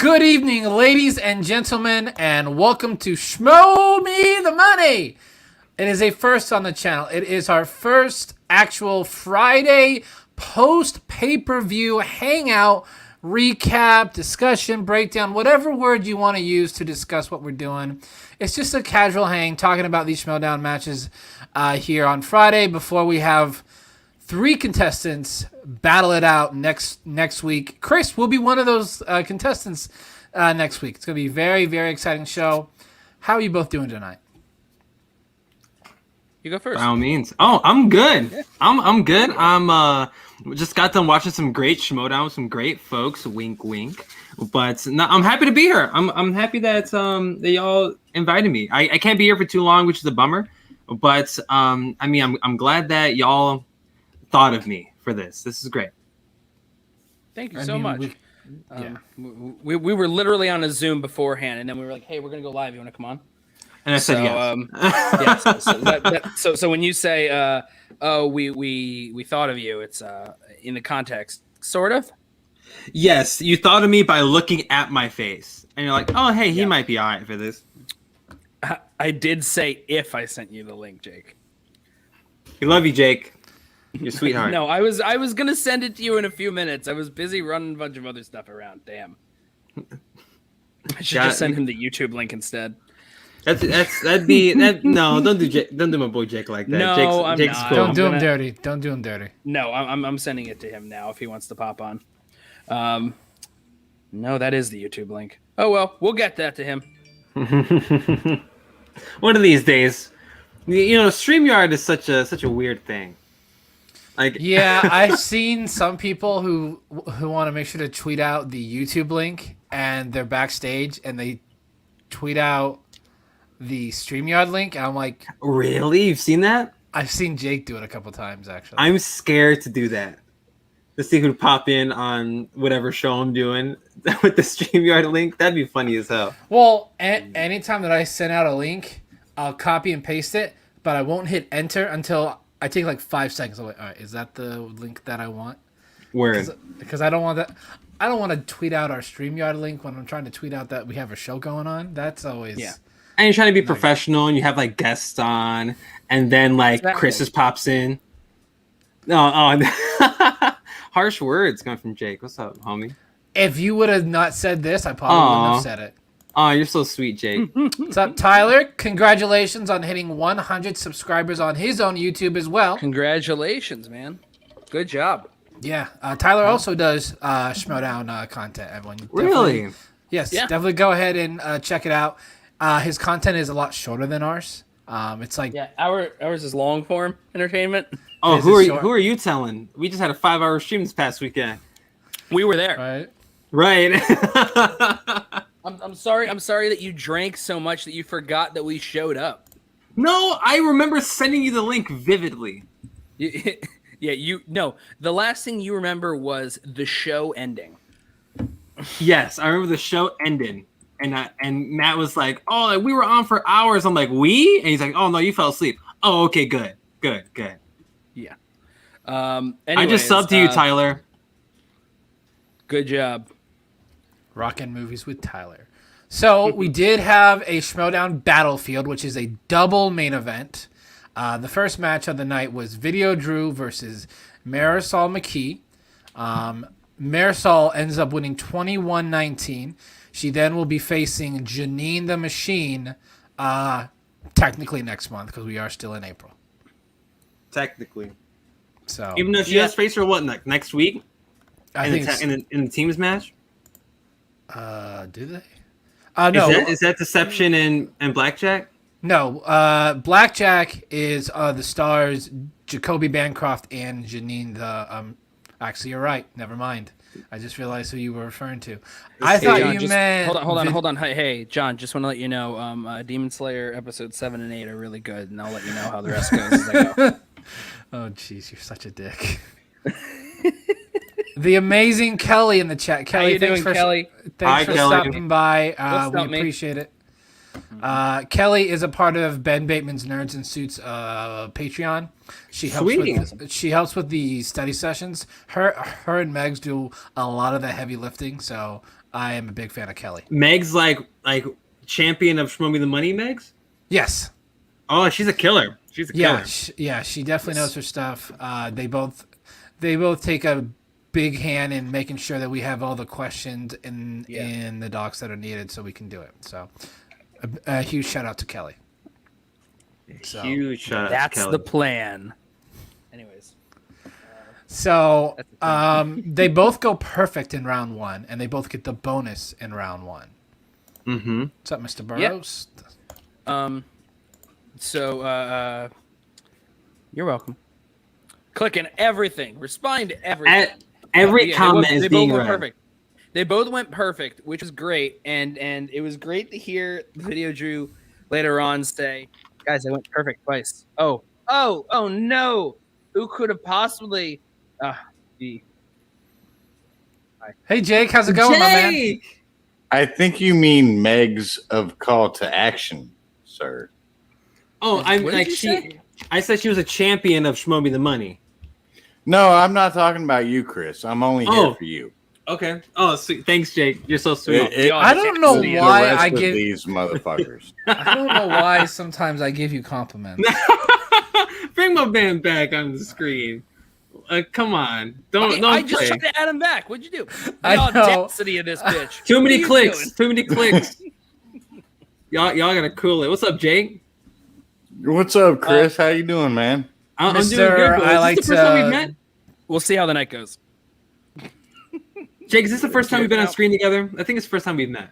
Good evening, ladies and gentlemen, and welcome to Schmoe Me the Money. It is a first on the channel. It is our first actual Friday post pay-per-view hangout, recap, discussion, breakdown, whatever word you want to use to discuss what we're doing. It's just a casual hang, talking about these Schmoedown matches here on Friday before we have three contestants battle it out next week. Chris will be one of those contestants next week. It's going to be a very, very exciting show. How are you both doing tonight? You go first. By all means. Oh, I'm good. Yeah. I'm good. I'm just got done watching some great Schmoedown with some great folks. Wink, wink. But no, I'm happy to be here. I'm happy that they all invited me. I can't be here for too long, which is a bummer. But I mean, I'm glad that y'all thought of me for this. This is great. Thank you so much. We were literally on a Zoom beforehand, and then we were like, "Hey, we're gonna go live. You want to come on?" And I said yes. So when you say, "Oh, we thought of you," it's in the context, sort of. Yes, you thought of me by looking at my face, and you're like, "Oh, hey, he might be alright for this." I did say if I sent you the link, Jake. We love you, Jake. Your sweetheart. No, I was gonna send it to you in a few minutes. I was busy running a bunch of other stuff around. Damn. I should just send him the YouTube link instead. That'd be that. No, don't do my boy Jake like that. No, Jake's I'm not. cool. Don't do him dirty. Don't do him dirty. No, I'm sending it to him now if he wants to pop on. No, that is the YouTube link. Oh well, we'll get that to him. One of these days. You know, StreamYard is such a weird thing. Like, yeah, I've seen some people who want to make sure to tweet out the YouTube link, and they're backstage, and they tweet out the StreamYard link, and I'm like, really? You've seen that? I've seen Jake do it a couple times, actually. I'm scared to do that. To see who'd pop in on whatever show I'm doing with the StreamYard link. That'd be funny as hell. Well, anytime that I send out a link, I'll copy and paste it, but I won't hit enter until I take like 5 seconds. I'm like, all right, is that the link that I want? Word. Because I don't want that. I don't want to tweet out our StreamYard link when I'm trying to tweet out that we have a show going on. That's always And you're trying to be professional, and you have like guests on, and then like Chris just pops in. Harsh words coming from Jake. What's up, homie? If you would have not said this, I probably wouldn't have said it. Oh, you're so sweet, Jake. What's up, Tyler? Congratulations on hitting 100 subscribers on his own YouTube as well. Congratulations, man. Good job. Yeah. Tyler also does Schmoedown content, everyone. Really? Yes. Yeah. Definitely go ahead and check it out. His content is a lot shorter than ours. It's like... Yeah, ours is long form entertainment. Oh, who are you telling? We just had a 5-hour stream this past weekend. We were there. Right. I'm sorry that you drank so much that you forgot that we showed up. No, I remember sending you the link vividly. The last thing you remember was the show ending. Yes, I remember the show ended, and Matt was like, "Oh, like, we were on for hours." I'm like, "We?" And he's like, "Oh no, you fell asleep." Oh, okay, good. Yeah. I just subbed to you, Tyler. Good job. Rockin' movies with Tyler. So we did have a Schmoedown Battlefield, which is a double main event. The first match of the night was Video Drew versus Marisol McKee. Marisol ends up winning 21-19. She then will be facing Janine the Machine, technically next month because we are still in April. Technically. So even though she has face her what next week? I think in the teams match. Do they? No. Is that Deception and Blackjack? No. Blackjack is the stars Jacoby Bancroft and Janine the. Actually, you're right. Never mind. I just realized who you were referring to. I thought you meant. Hold on. Hey, John. Just want to let you know. Demon Slayer episodes 7 and 8 are really good, and I'll let you know how the rest goes as I go. Oh, jeez, you're such a dick. The amazing Kelly in the chat. Kelly, how you doing, Kelly? Thanks for Kelly. stopping by. We appreciate it. Kelly is a part of Ben Bateman's Nerds and Suits Patreon. She helps with the study sessions. Her and Megs do a lot of the heavy lifting, so I am a big fan of Kelly. Meg's like champion of Schmoe Me the Money. Meg's. Yes. Oh, she's a killer. She's a killer. She definitely knows her stuff. They both take a big hand in making sure that we have all the questions in the docs that are needed so we can do it. So a huge shout out to Kelly. So, Huge shout out That's to Kelly. the plan. Anyways. So they both go perfect in round 1, and they both get the bonus in round 1. Mm-hmm. What's up, Mr. Burrows? So you're welcome. Clicking everything, responding to everything. Every comment is being read. Perfect. They both went perfect, which is great, and it was great to hear the video Drew later on say, "Guys, I went perfect twice." Oh no! Who could have possibly? Hey, Jake, how's it going, my man? I think you mean Meg's of Call to Action, sir. Oh, I'm What did like you say? I said she was a champion of Schmoe Me the Money. No, I'm not talking about you, Chris. I'm only here for you. Okay. Oh, sweet. Thanks, Jake. You're so sweet. I don't know The why rest I of give these motherfuckers. I don't know why sometimes I give you compliments. Bring my man back on the screen. Come on. Don't I just play. tried to add him back. What'd you do? I The know. audacity of this bitch. Too What many are you clicks. doing? Too many clicks. Y'all gotta cool it. What's up, Jake? What's up, Chris? How you doing, man? I'm doing Mr. good. Bro. I Is like this the first time to- we've met? We'll see how the night goes. Jake, is this the first time we've been on screen together? I think it's the first time we've met.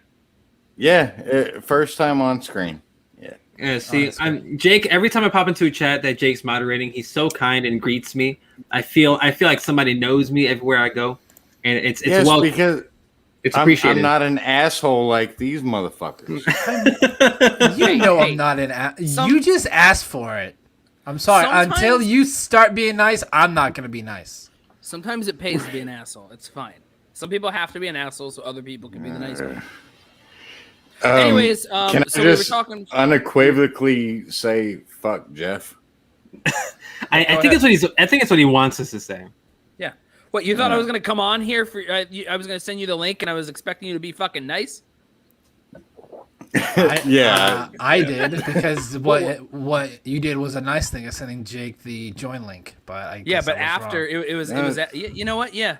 Yeah, first time on screen. Yeah. Yeah, see, that's Jake. Every time I pop into a chat that Jake's moderating, he's so kind and greets me. I feel like somebody knows me everywhere I go, and it's Yes, well, because it's I'm appreciated. not an asshole like these motherfuckers. You know Hey, I'm not an you just asked for it. I'm sorry. Sometimes- Until you start being nice, I'm not going to be nice. Sometimes it pays to be an asshole. It's fine. Some people have to be an asshole so other people can be the nice one. Anyways, can I so we were just talking. unequivocally say fuck Jeff? I think it's what he's. I think it's what he wants us to say. Yeah. What, you thought I was going to come on here for? I was going to send you the link, and I was expecting you to be fucking nice. I did because what you did was a nice thing of sending Jake the join link, but I guess But I was after wrong. it was you know what? Yeah,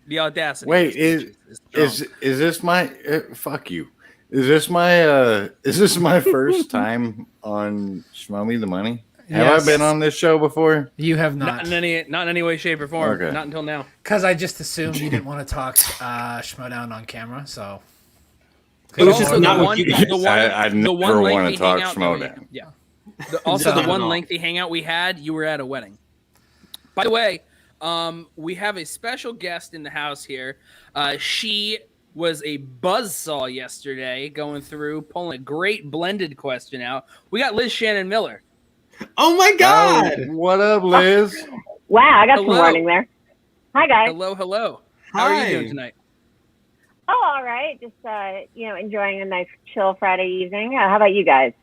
the audacity. Wait, is is this my fuck you? Is this my first time on Schmoe Me the Money? Have Yes. I been on this show before? You have not not, in any way, shape, or form. Okay. Not until now. because I just assumed you didn't want to talk Schmo down on camera. So It was just Also, not the with one- you guys. the one- I the never one want lengthy to talk hangout Schmoe that we- down. Yeah. Also, No, the one no. lengthy hangout we had, you were at a wedding. By the way, we have a special guest in the house here. She was a buzzsaw yesterday, going through, pulling a great blended question out. We got Liz Shannon Miller. Oh my God! Oh, what up, Liz? Wow, I got some Hello. warning there. Hi, guys. Hello. How are you doing tonight? Oh, all right. Just, enjoying a nice chill Friday evening. How about you guys?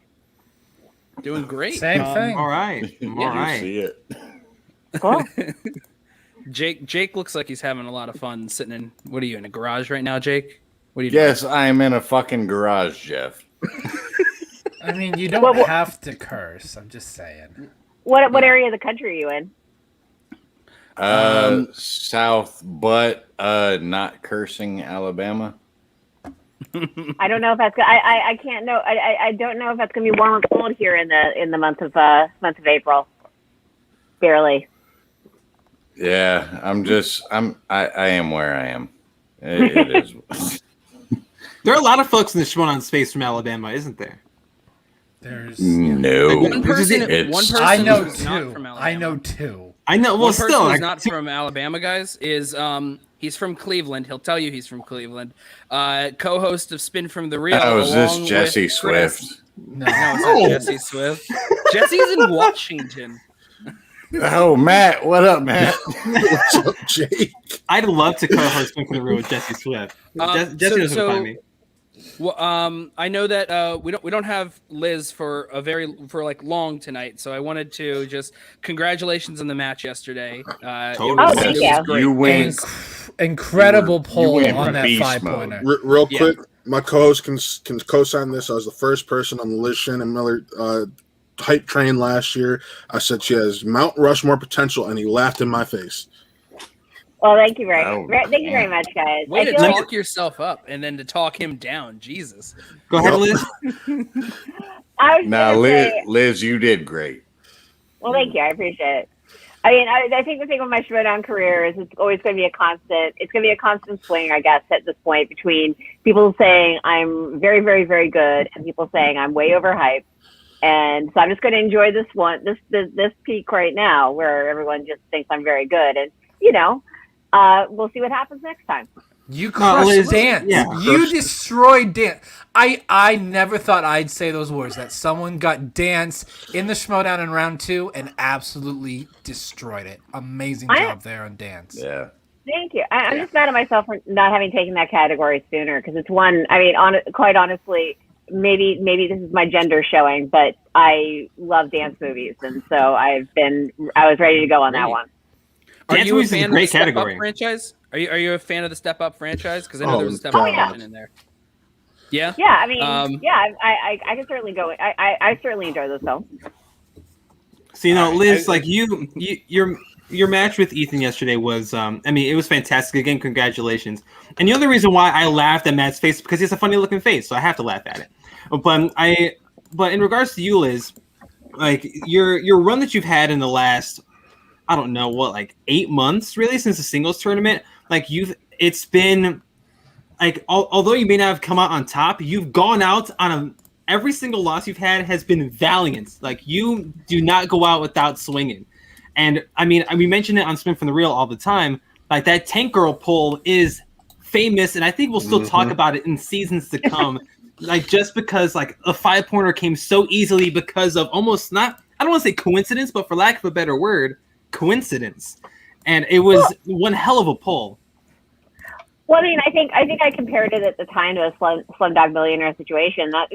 Doing great. same thing. All right. You All right. see it. Cool. Jake looks like he's having a lot of fun sitting in. What are you in a garage right now, Jake? What are you doing? Yes, I am in a fucking garage, Jeff. I mean, you don't have to curse. I'm just saying. What area of the country are you in? South, but not cursing Alabama. I don't know if that's good. I can't know. I don't know if that's gonna be warm or cold here in the month of April. Barely. Yeah, I am where I am. It is. There are a lot of folks in the Schmoe space from Alabama, isn't there? There's No. One person It's- I know who's not from two. Alabama. I know two. I know. Well, One person still, who's like, not from Alabama, guys, is he's from Cleveland. He'll tell you he's from Cleveland. Co-host of Spin from the Real. Oh, is this along with Jesse Chris. Swift? No. No, it's not Jesse Swift. Jesse's in Washington. Oh, Matt. What up, Matt? What's up, Jake? I'd love to co-host Spin for the Real with Jesse Swift. Jesse knows where to find me. Well, I know that we don't have Liz for like long tonight, so I wanted to just congratulations on the match yesterday. Totally. Oh, thank you. Great. You win. Incredible pull went on that beast 5-pointer. Real Yeah. quick, my co-host can co-sign this. I was the first person on the Liz Shannon Miller hype train last year. I said she has Mount Rushmore potential, and he laughed in my face. Well, thank you Oh, thank you very much, guys. Way I to feel like talk yourself up and then to talk him down. Jesus. Go ahead, Yep. Liz. I was Now, gonna Liz, say, Liz, you did great. well, thank you. I appreciate it. I mean, I think the thing with my Schmoedown career is it's always going to be a constant. It's going to be a constant swing, I guess, at this point between people saying I'm very, very, very good and people saying I'm way overhyped. And so I'm just going to enjoy this peak right now where everyone just thinks I'm very good. And we'll see what happens next time. You crushed Liz, Dance. yeah. You destroyed Dance. I never thought I'd say those words, that someone got Dance in the Schmoedown in round 2 and absolutely destroyed it. Amazing job there on Dance. Yeah. Thank you. I'm just mad at myself for not having taken that category sooner because it's one. I mean, quite honestly, maybe this is my gender showing, but I love dance movies, and so I was ready to go on that one. Are Dance you a movies is a fan great of the Step Up category. franchise? Are you a fan of the Step Up franchise? Because I know Oh, there was a Step God. Up yeah. version in there. Yeah. Yeah, I mean, I can certainly go. I certainly enjoy those films. So Liz, like your match with Ethan yesterday was, it was fantastic. Again, congratulations. And the other reason why I laughed at Matt's face is because he has a funny looking face, so I have to laugh at it. But in regards to you, Liz, like your run that you've had in the last, I don't know what, like 8 months really since the singles tournament, like it's been like although you may not have come out on top, you've gone out on every single loss you've had has been valiant. Like you do not go out without swinging. And we mention it on Spin from the Reel all the time. Like that Tank Girl pull is famous, and I think we'll still talk about it in seasons to come. Like just because like a 5-pointer came so easily because of almost not, I don't want to say coincidence, but for lack of a better word, coincidence. And it was one hell of a pull. Well, I mean, I think I compared it at the time to a Slumdog Millionaire situation. That's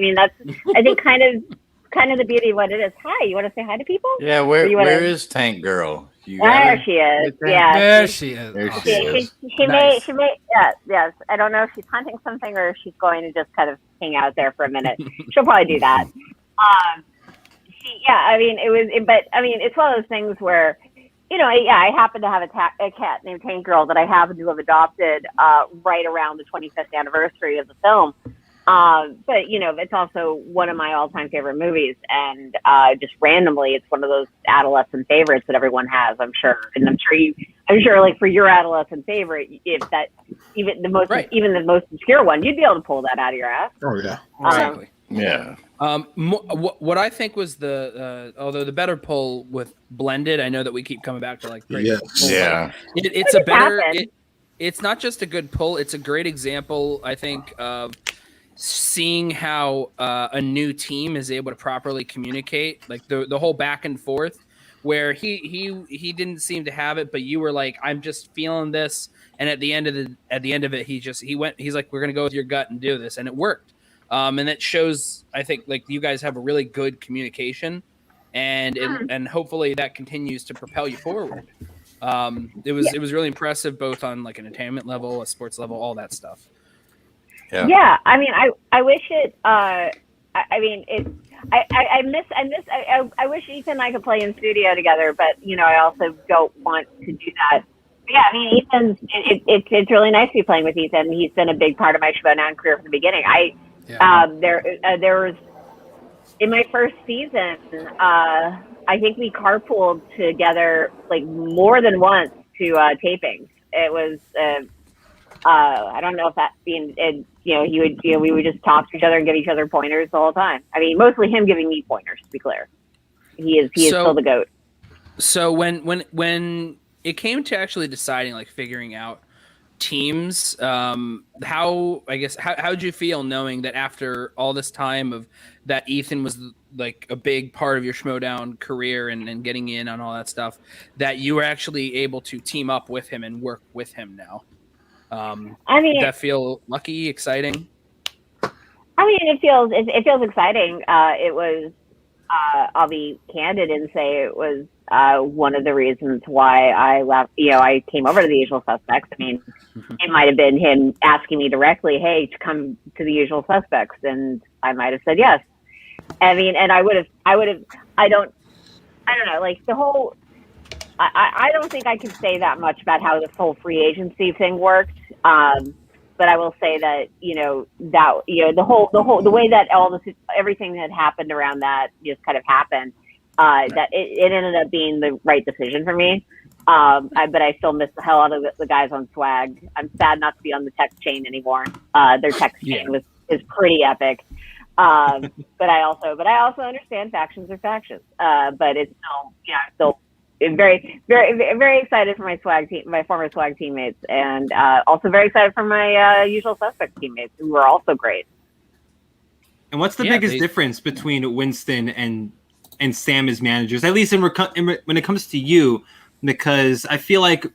I think kind of the beauty of what it is. Hi, you want to say hi to people? Yeah, where is Tank Girl? There she is. Yeah, There she is. There Oh. she is. She Nice. may. Yes. I don't know if she's hunting something or if she's going to just kind of hang out there for a minute. She'll probably do that. It's one of those things where, I happen to have a cat named Tank Girl that I happen to have adopted right around the 25th anniversary of the film. But it's also one of my all-time favorite movies, and just randomly, it's one of those adolescent favorites that everyone has, I'm sure. And I'm sure, like for your adolescent favorite, if that even the most obscure one, you'd be able to pull that out of your ass. Oh yeah. Exactly. Yeah. What I think was although the better pull with Blended, I know that we keep coming back to like great Yes. pulls. Yeah. It's a better. happened. It's not just a good pull; it's a great example, I think, of seeing how a new team is able to properly communicate, like the whole back and forth, where he didn't seem to have it, but you were like, I'm just feeling this, and at the end of it, he's like, we're gonna go with your gut and do this, and it worked. And that shows, I think, like you guys have a really good communication, and hopefully that continues to propel you forward. It was really impressive, both on like an entertainment level, a sports level, all that stuff. Yeah. Yeah, I mean, I wish it. I wish Ethan and I could play in studio together, but I also don't want to do that. But yeah, I mean, it's really nice to be playing with Ethan. He's been a big part of my Schmoedown career from the beginning. There was in my first season. I think we carpooled together like more than once to tapings. It was. I don't know if that being, we would just talk to each other and give each other pointers the whole time. I mean, mostly him giving me pointers, to be clear. He is still the GOAT. So when it came to actually deciding, like figuring out teams, how'd you feel knowing that after all this time of that Ethan was like a big part of your Schmoedown career and getting in on all that stuff, that you were actually able to team up with him and work with him now? Did that feel lucky, exciting? I mean, it feels exciting. It was. I'll be candid and say it was one of the reasons why I left. I came over to the Usual Suspects. I mean, it might have been him asking me directly, "Hey, to come to the Usual Suspects," and I might have said yes. I mean, and I would have. I don't know. Like the whole. I don't think I can say that much about how this whole free agency thing worked. But I will say that the way that everything that happened around that just kind of happened, that it ended up being the right decision for me. But I still miss the hell out of the guys on Swag. I'm sad not to be on the text chain anymore. Their text chain is pretty epic. But I also understand factions are factions. But it's still very, very, very excited for my former Swag teammates, and also very excited for my Usual Suspect teammates, who are also great. And what's the biggest difference between Winston and Sam as managers, at least when it comes to you? Because I feel like,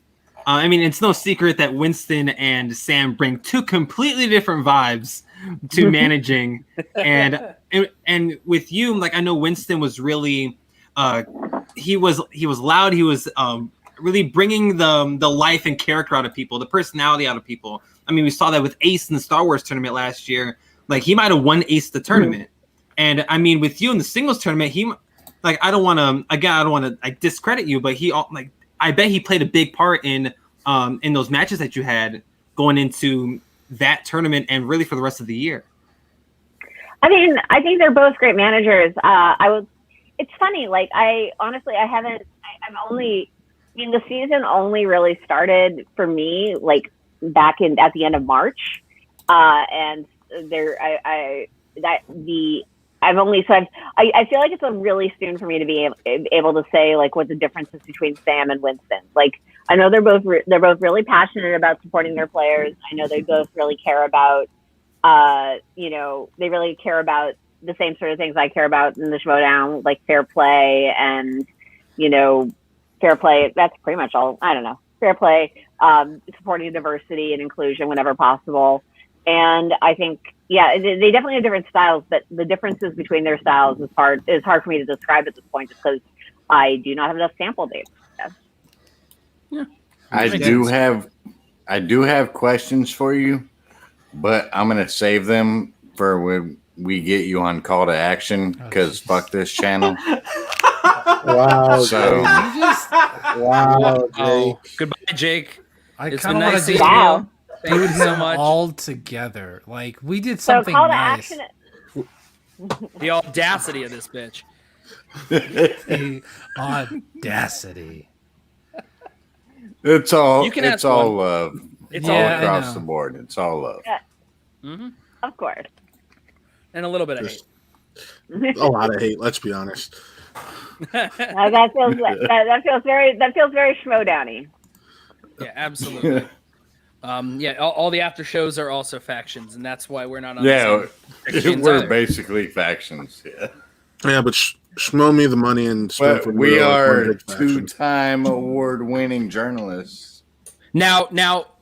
it's no secret that Winston and Sam bring two completely different vibes to managing, and with you, like I know Winston was really. He was loud. He was really bringing the life and character out of people, the personality out of people. I mean, we saw that with Ace in the Star Wars tournament last year. Like he might have won Ace the tournament, and I mean, with you in the singles tournament, I don't want to discredit you, but I bet he played a big part in those matches that you had going into that tournament and really for the rest of the year. I mean, I think they're both great managers. It's funny, like the season only really started for me like back at the end of March, and I feel like it's a really soon for me to be able to say like what the difference is between Sam and Winston. Like I know they're both really passionate about supporting their players. I know they both really care about they really care about the same sort of things I care about in the Schmoedown, like fair play and, fair play. That's pretty much all. I don't know. Fair play, supporting diversity and inclusion whenever possible. And I think, they definitely have different styles, but the differences between their styles is hard for me to describe at this point just because I do not have enough sample data. Yeah. I do have questions for you, but I'm going to save them for when we get you on call to action because fuck this channel. Wow. So, wow, Jake. Goodbye, Jake. It's been nice nice seeing seeing Wow. you. Thank you so much. all together. Like we did So something call to nice. action. The audacity of this bitch. The audacity. it's all You can it's ask all one. love. It's Yeah, all I across know. the board. It's all love. Mm-hmm. Of course. And a little bit of hate. A lot of hate. Let's be honest. That feels very Schmoedowny. Yeah, absolutely. All the after shows are also factions, and that's why we're not on Yeah, the same sections we're either. basically factions. Yeah, Yeah, but Schmoe me the money and spend but for we me, like, one are big faction. two-time award-winning journalists. Now,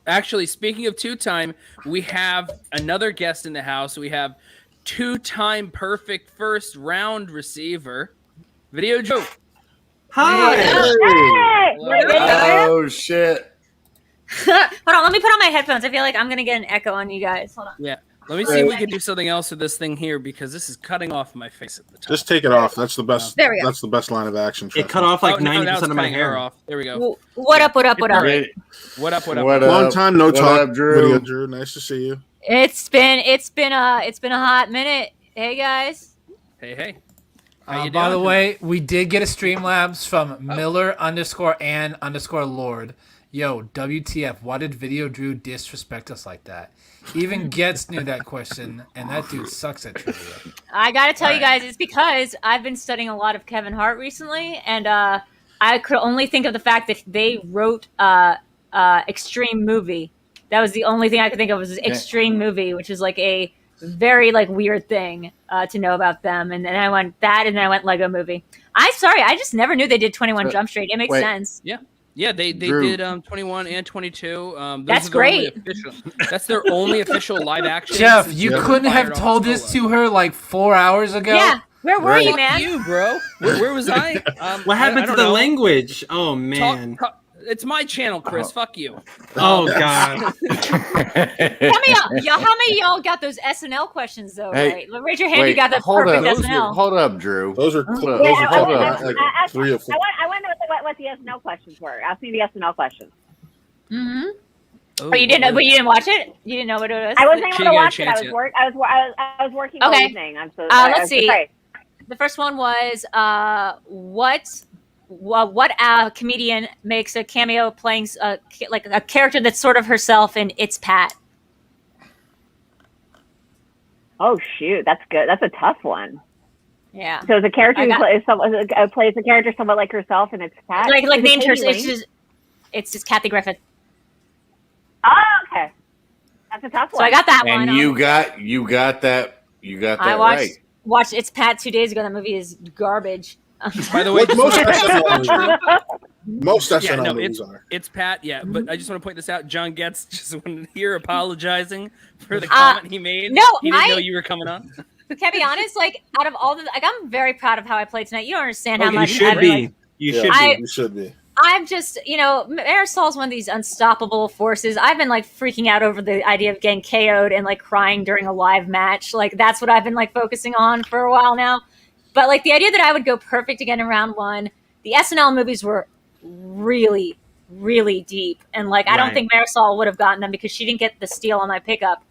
actually, speaking of two-time, we have another guest in the house. We have two-time perfect first round receiver, Video Joe. Hi. Hey! Oh shit! Hold on, let me put on my headphones. I feel like I'm gonna get an echo on you guys. Hold on. Yeah. Let me see if we can do something else with this thing here because this is cutting off my face at the top. Just take it off. That's the best. There we go. That's the best line of action. It cut off like now 90% it's of my cutting her hair. off. There we go. What up? What up? What up? Great. What up? What up? What Long up? time no What talk. up, Drew? Video Drew, nice to see you. It's been a hot minute. Hey guys. Hey. How you By the doing? way, we did get a Streamlabs from Miller_and_Lord. Yo, WTF, why did Video Drew disrespect us like that? Even Getz knew that question, and that dude sucks at trivia. I gotta tell you guys, it's because I've been studying a lot of Kevin Hart recently, and I could only think of the fact that they wrote Extreme Movie. That was the only thing I could think of was Extreme Movie, which is like a very like weird thing to know about them. And then I went that, and then I went Lego Movie. I'm sorry, I just never knew they did 21 Jump Street. It makes wait. sense. Yeah. Yeah, they Drew. did 21 and 22. That's are their only great. that's their only official live action. Jeff, since you they couldn't have fired off told this Solo. to her like 4 hours ago. Yeah, where were you, Fuck man? you, bro. Where was I? What happened I to don't the know. language? Oh man. It's my channel, Chris. Fuck you. Oh god. How many of y'all got those SNL questions though? Hey, Right, raise your hand. You Wait, got the hold perfect up. SNL. Hold up, Drew. Those are Look, those are hold tough, up. like 3 or 4. I want to know what the SNL questions were. Ask me the SNL questions. Mm-hmm. Oh, But you didn't know. But you didn't watch it. You didn't know what it was. I wasn't able She to didn't get a watch it. I chance was yet. I was working all Okay. evening. I'm so. Let's I'm see. sorry. The first one was what comedian makes a cameo playing like a character that's sort of herself in It's Pat. Oh shoot, that's good. That's a tough one. Yeah, So it's a character I who got- plays a character somewhat like herself, and it's Pat. like Is it named her. Katie Lee? It's just Kathy Griffin. Oh, okay. That's a tough one. So I got that one. And you got that I right. watched It's Pat 2 days ago. That movie is garbage. By the way, Like most SNL movies. Most Yeah, SNL no, movies are. it's Pat, yeah. But I just want to point this out. John Getz just wanted here apologizing for the Uh, comment he made. no, he didn't I- know you were coming on. Can I be honest? Like out of all the, like, I'm very proud of how I played tonight. You don't understand how You much should I, be. like, You Yeah, should be. You should be. I'm just, Marisol's one of these unstoppable forces. I've been like freaking out over the idea of getting KO'd and like crying during a live match. Like that's what I've been like focusing on for a while now. But like the idea that I would go perfect again in round one, the SNL movies were really, really deep. And like, I don't Right. think Marisol would have gotten them because she didn't get the steal on my pickup.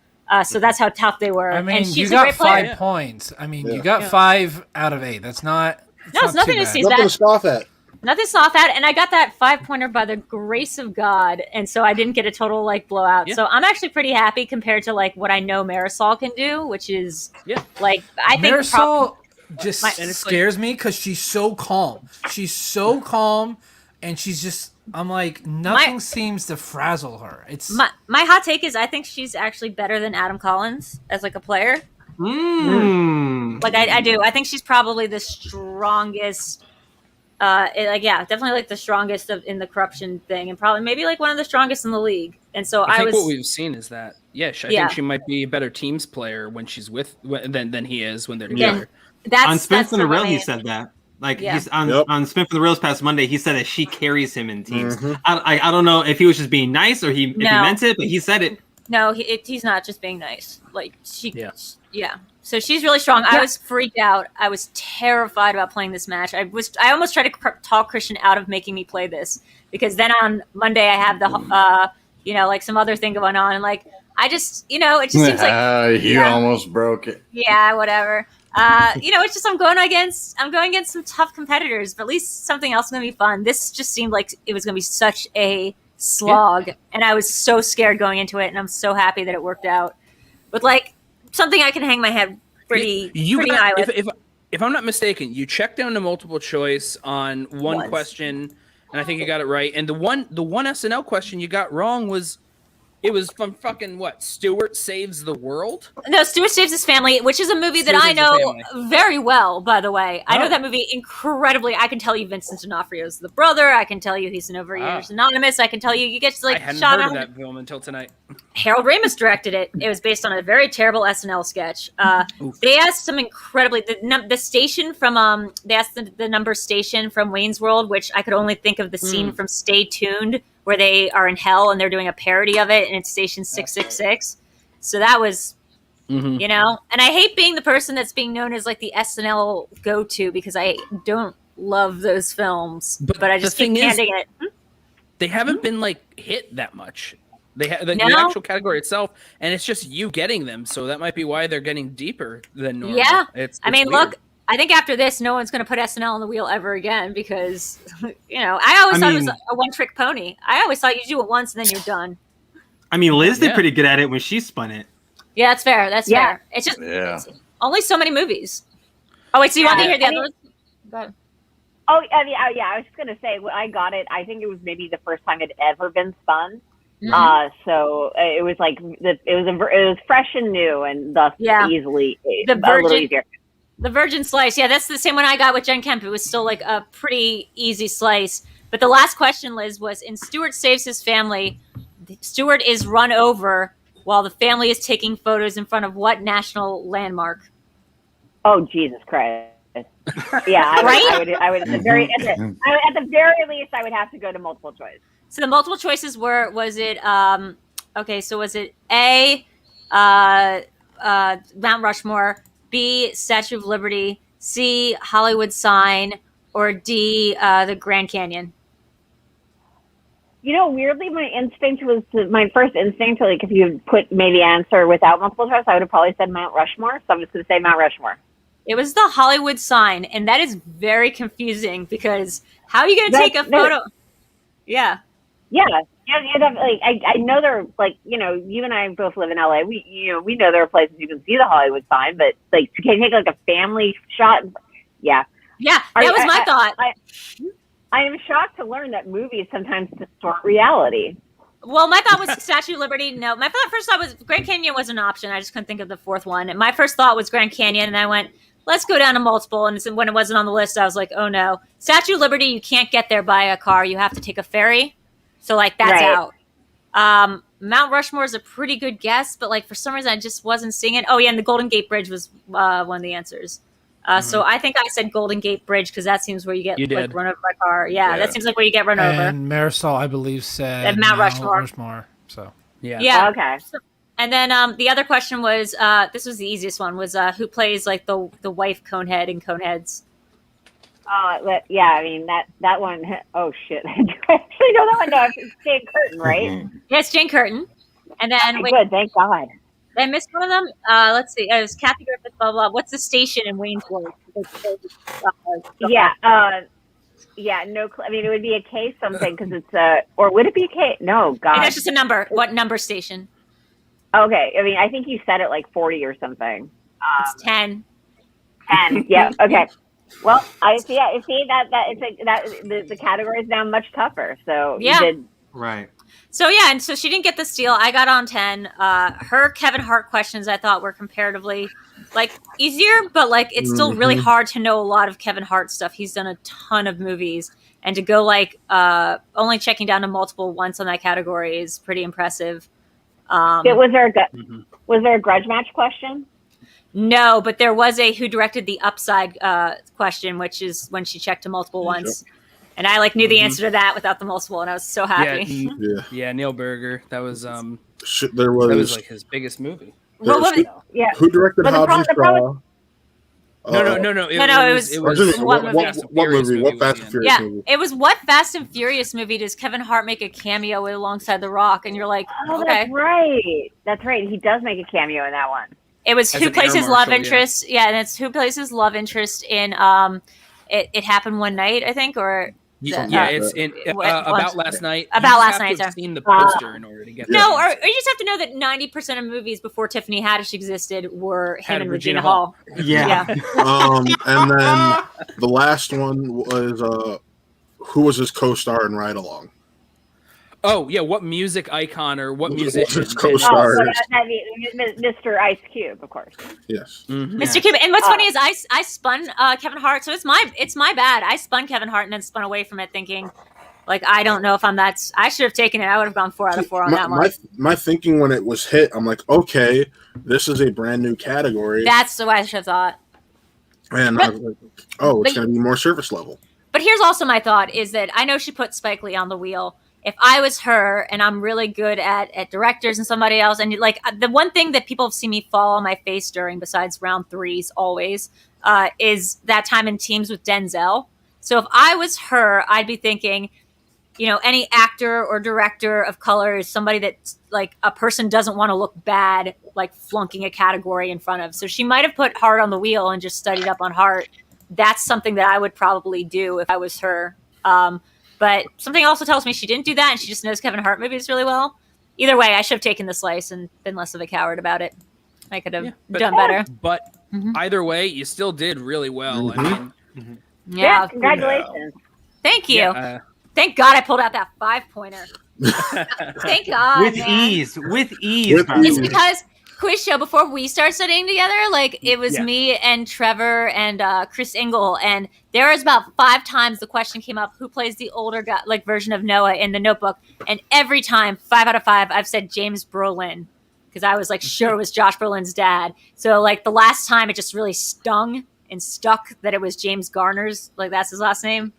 So that's how tough they were. I mean, and you she's a got great player. 5 points. I mean, you Yeah. got 5 out of 8. That's not. No, it's nothing to bad. see. Nothing to scoff at. Nothing soft at, and I got that 5-pointer by the grace of God, and so I didn't get a total like blowout. Yeah. So I'm actually pretty happy compared to like what I know Marisol can do, which is Yeah. like I think Marisol just And it's scares me because she's so calm. She's so calm, and she's just. I'm like nothing seems to frazzle her. It's my hot take is I think she's actually better than Adam Collins as like a player. Like I do. I think she's probably the strongest. Definitely like the strongest in the corruption thing, and probably maybe like one of the strongest in the league. And so I think was what we've seen is that, I think she might be a better teams player when she's than he is when they're together. that's On Spin that's from the the Rail, way- he said that. Like Yeah. he's on Yep. on Spin from the Rails past Monday, he said that she carries him in teams. Mhm. I don't know if he was just being nice or if he No. meant it, but he said it. No, he's not just being nice. Like she, Yeah. yeah. So she's really strong. I was freaked out. I was terrified about playing this match. I almost tried to talk Christian out of making me play this because then on Monday I have the like some other thing going on, and like I just it just seems like You almost broke it. yeah, whatever. It's just I'm going against some tough competitors, but at least something else is gonna be fun. This just seemed like it was gonna be such a slog, and I was so scared going into it, and I'm so happy that it worked out. With like something I can hang my head pretty high with. If I'm not mistaken, you checked down to multiple choice on one Once. question, and I think you got it right. And the one SNL question you got wrong was from fucking what? Stewart Saves the World? No, Stuart Saves His Family, which is a movie that Stuart I Saves His know Family. very well, by the way. I know Oh. that movie incredibly. I can tell you Vincent D'Onofrio's the brother. I can tell you he's an Overeaters Anonymous. I can tell you get I like hadn't shot heard of on. that film until tonight. Harold Ramis directed it. It was based on a very terrible SNL sketch. They asked some incredibly the station from they asked the number station from Wayne's World, which I could only think of the scene from Stay Tuned where they are in hell and they're doing a parody of it, and it's station 666. So that was and I hate being the person that's being known as like the SNL go-to because I don't love those films, but I just the keep thing is- handing it. They haven't been like hit that much. They have the No. actual category itself, and it's just you getting them. So that might be why they're getting deeper than normal. Yeah. It's I mean, weird. look, I think after this, no one's going to put SNL on the wheel ever again because, I always thought it was a one-trick pony. I always thought you do it once and then you're done. I mean, Liz did Yeah. pretty good at it when she spun it. Yeah, that's fair. That's Yeah. fair. It's just Yeah. it's only so many movies. Oh, wait, so you want to Yeah, hear the I other mean- ones? Go ahead. Oh, yeah. I was just gonna say when I got it, I think it was maybe the first time it ever been spun. Mhm. So it was like it was fresh and new, and thus Yeah. easily The a little Virgin- easier. The Virgin Slice. Yeah, that's the same one I got with Jen Kemp. It was still like a pretty easy slice. But the last question, Liz, was in Stuart Saves His Family, Stuart is run over while the family is taking photos in front of what national landmark? Oh, Jesus Christ. Yeah, I would at the very least, I would have to go to multiple choice. So the multiple choices were, was it A, Mount Rushmore, B, Statue of Liberty, C, Hollywood sign, or D, the Grand Canyon? You know, weirdly, my first instinct, like if you put maybe answer without multiple choice, I would have probably said Mount Rushmore. So I'm just going to say Mount Rushmore. It was the Hollywood sign, and that is very confusing because how are you going to take a photo? Yeah. Yeah. Like, I know there, like, you know, you and I both live in LA. We know there are places you can see the Hollywood sign, but like to take like a family shot. Yeah. Yeah. That was my thought. I am shocked to learn that movies sometimes distort reality. Well, my thought was Statue of Liberty. No, my first thought was Grand Canyon was an option. I just couldn't think of the fourth one. And my first thought was Grand Canyon, and I went, let's go down to multiple. And when it wasn't on the list, I was like, oh no. Statue of Liberty, you can't get there by a car. You have to take a ferry. So like that's out. Mount Rushmore is a pretty good guess, but like for some reason I just wasn't seeing it. Oh yeah, and the Golden Gate Bridge was one of the answers. So I think I said Golden Gate Bridge because that seems where you get like run over by a car. Yeah, that seems like where you get run over. And Marisol, I believe, said Mount Rushmore. So yeah. Okay. And then the other question was this was the easiest one was who plays like the wife Conehead in Coneheads. Yeah, I mean that one. Oh shit! Do I actually know that one? No, it's Jane Curtin, right? Yeah, it's Jane Curtin. And then good, thank God. Did I missed one of them. Let's see. It was Kathy Griffith. Blah blah. What's the station in Waynesville? Yeah. No. I mean, it would be a K something because it's or would it be a K? No, God. And that's just a number. What number station? Okay. I mean, I think you said it like 40 or something. It's 10. 10. Yeah. Okay. Well, I see. Yeah, see that the category is now much tougher. So yeah, you did right. So yeah, and so she didn't get the steal. I got on 10. Her Kevin Hart questions I thought were comparatively like easier, but like it's still really hard to know a lot of Kevin Hart stuff. He's done a ton of movies, and to go like only checking down to multiple once on that category is pretty impressive. Was there a grudge match question? No, but there was a who directed the Upside question, which is when she checked to multiple once. And I like knew the answer to that without the multiple, and I was so happy. Yeah, Neil Berger. That was that was like his biggest movie. Who directed Hobbs and Shaw? No. It was what movie? What Fast and Furious movie? It was what Fast and Furious movie does Kevin Hart make a cameo alongside The Rock? And you're like, okay, that's right. He does make a cameo in that one. It was who plays his love interest. Yeah, and it's who plays his love interest in It Happened One Night, I think, or it's in About Last Night. About Last Night. I've seen the poster in order to get no, or you just have to know that 90% of movies before Tiffany Haddish existed were him and Regina Hall. Yeah. And then the last one was who was his co-star in Ride Along? Oh yeah, what music icon or what musician? Co-star. Mr. Ice Cube, of course. Yes. Mr. Cube. And what's funny is I spun Kevin Hart, so it's my bad. I spun Kevin Hart and then spun away from it, thinking like I don't know if I'm that. I should have taken it. I would have gone 4 out of 4 on that one. My thinking when it was hit, I'm like, okay, this is a brand new category. That's what I should have thought. And I was like, it's going to be more surface level. But here's also my thought is that I know she put Spike Lee on the wheel. If I was her and I'm really good at directors and somebody else, and like the one thing that people have seen me fall on my face during, besides round 3s always, is that time in Teams with Denzel. So if I was her, I'd be thinking, you know, any actor or director of color is somebody that like a person doesn't want to look bad, like flunking a category in front of. So she might have put Hart on the wheel and just studied up on Hart. That's something that I would probably do if I was her. But something also tells me she didn't do that, and she just knows Kevin Hart movies really well. Either way, I should have taken the slice and been less of a coward about it. I could have done better. But either way, you still did really well. I mean, yeah, congratulations. Thank you. Thank God I pulled out that 5-pointer. Thank God. With ease. It's because quiz show before we started studying together. Like it was me and Trevor and Chris Ingle, and there was about 5 times the question came up: who plays the older guy, like version of Noah in The Notebook? And every time, 5 out of 5, I've said James Brolin because I was like sure it was Josh Brolin's dad. So like the last time, it just really stung and stuck that it was James Garner's, like that's his last name.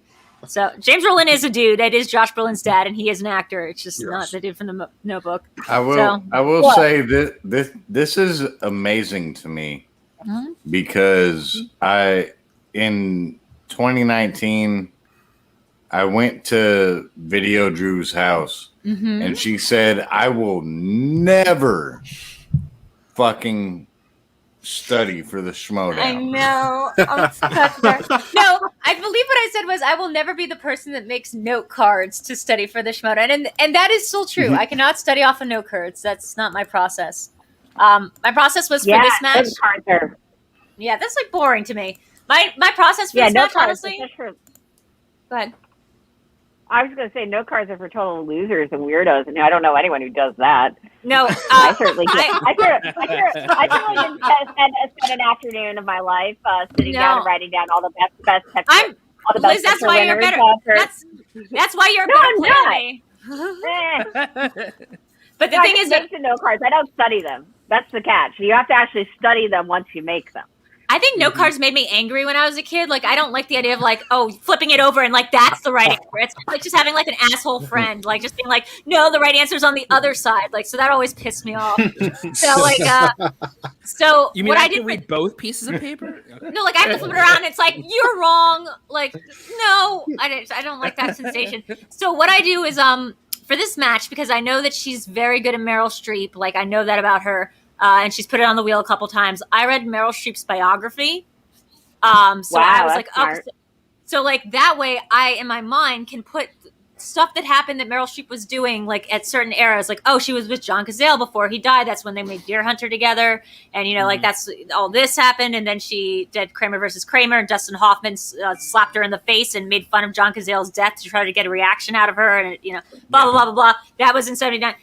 So James Brolin is a dude. That is Josh Brolin's dad, and he is an actor. It's just not the dude from The Notebook. I will say that this is amazing to me because in 2019 I went to Video Drew's house and she said I will never fucking study for the Schmoe I down. know. I'm such a- No, I believe what I said was I will never be the person that makes note cards to study for the Schmoe, and that is still true. I cannot study off of note cards. That's not my process. My process was for this match. Those cards are. Yeah, that's like boring to me. My process for this no match, cards. honestly. Go ahead. I was going to say no cards are for total losers and weirdos, and I don't know anyone who does that. No, I certainly did. I certainly didn't spend an afternoon of my life sitting down and writing down all the best pictures. Liz, that's why you're better. That's why you're a better player than me. But the thing is, make the note cards. I don't study them. That's the catch. You have to actually study them once you make them. I think note cards made me angry when I was a kid. Like, I don't like the idea of like, oh, flipping it over and like that's the right answer. It's like just having like an asshole friend, like just being like, no, the right answer is on the other side. Like, so that always pissed me off. So like, so you mean what I I did read both pieces of paper? Okay. No, like I have to flip it around. And it's like you're wrong. Like, no, I don't like that sensation. So what I do is for this match, because I know that she's very good at Meryl Streep. Like I know that about her. And she's put it on the wheel a couple times. I read Meryl Streep's biography. So I was like, oh, so like that way I, in my mind, can put stuff that happened that Meryl Streep was doing like at certain eras. Like, oh, she was with John Cazale before he died. That's when they made Deer Hunter together. And, you know, like that's all this happened. And then she did Kramer versus Kramer. And Dustin Hoffman slapped her in the face and made fun of John Cazale's death to try to get a reaction out of her. And, you know, blah, blah, blah, blah, blah. That was in 79.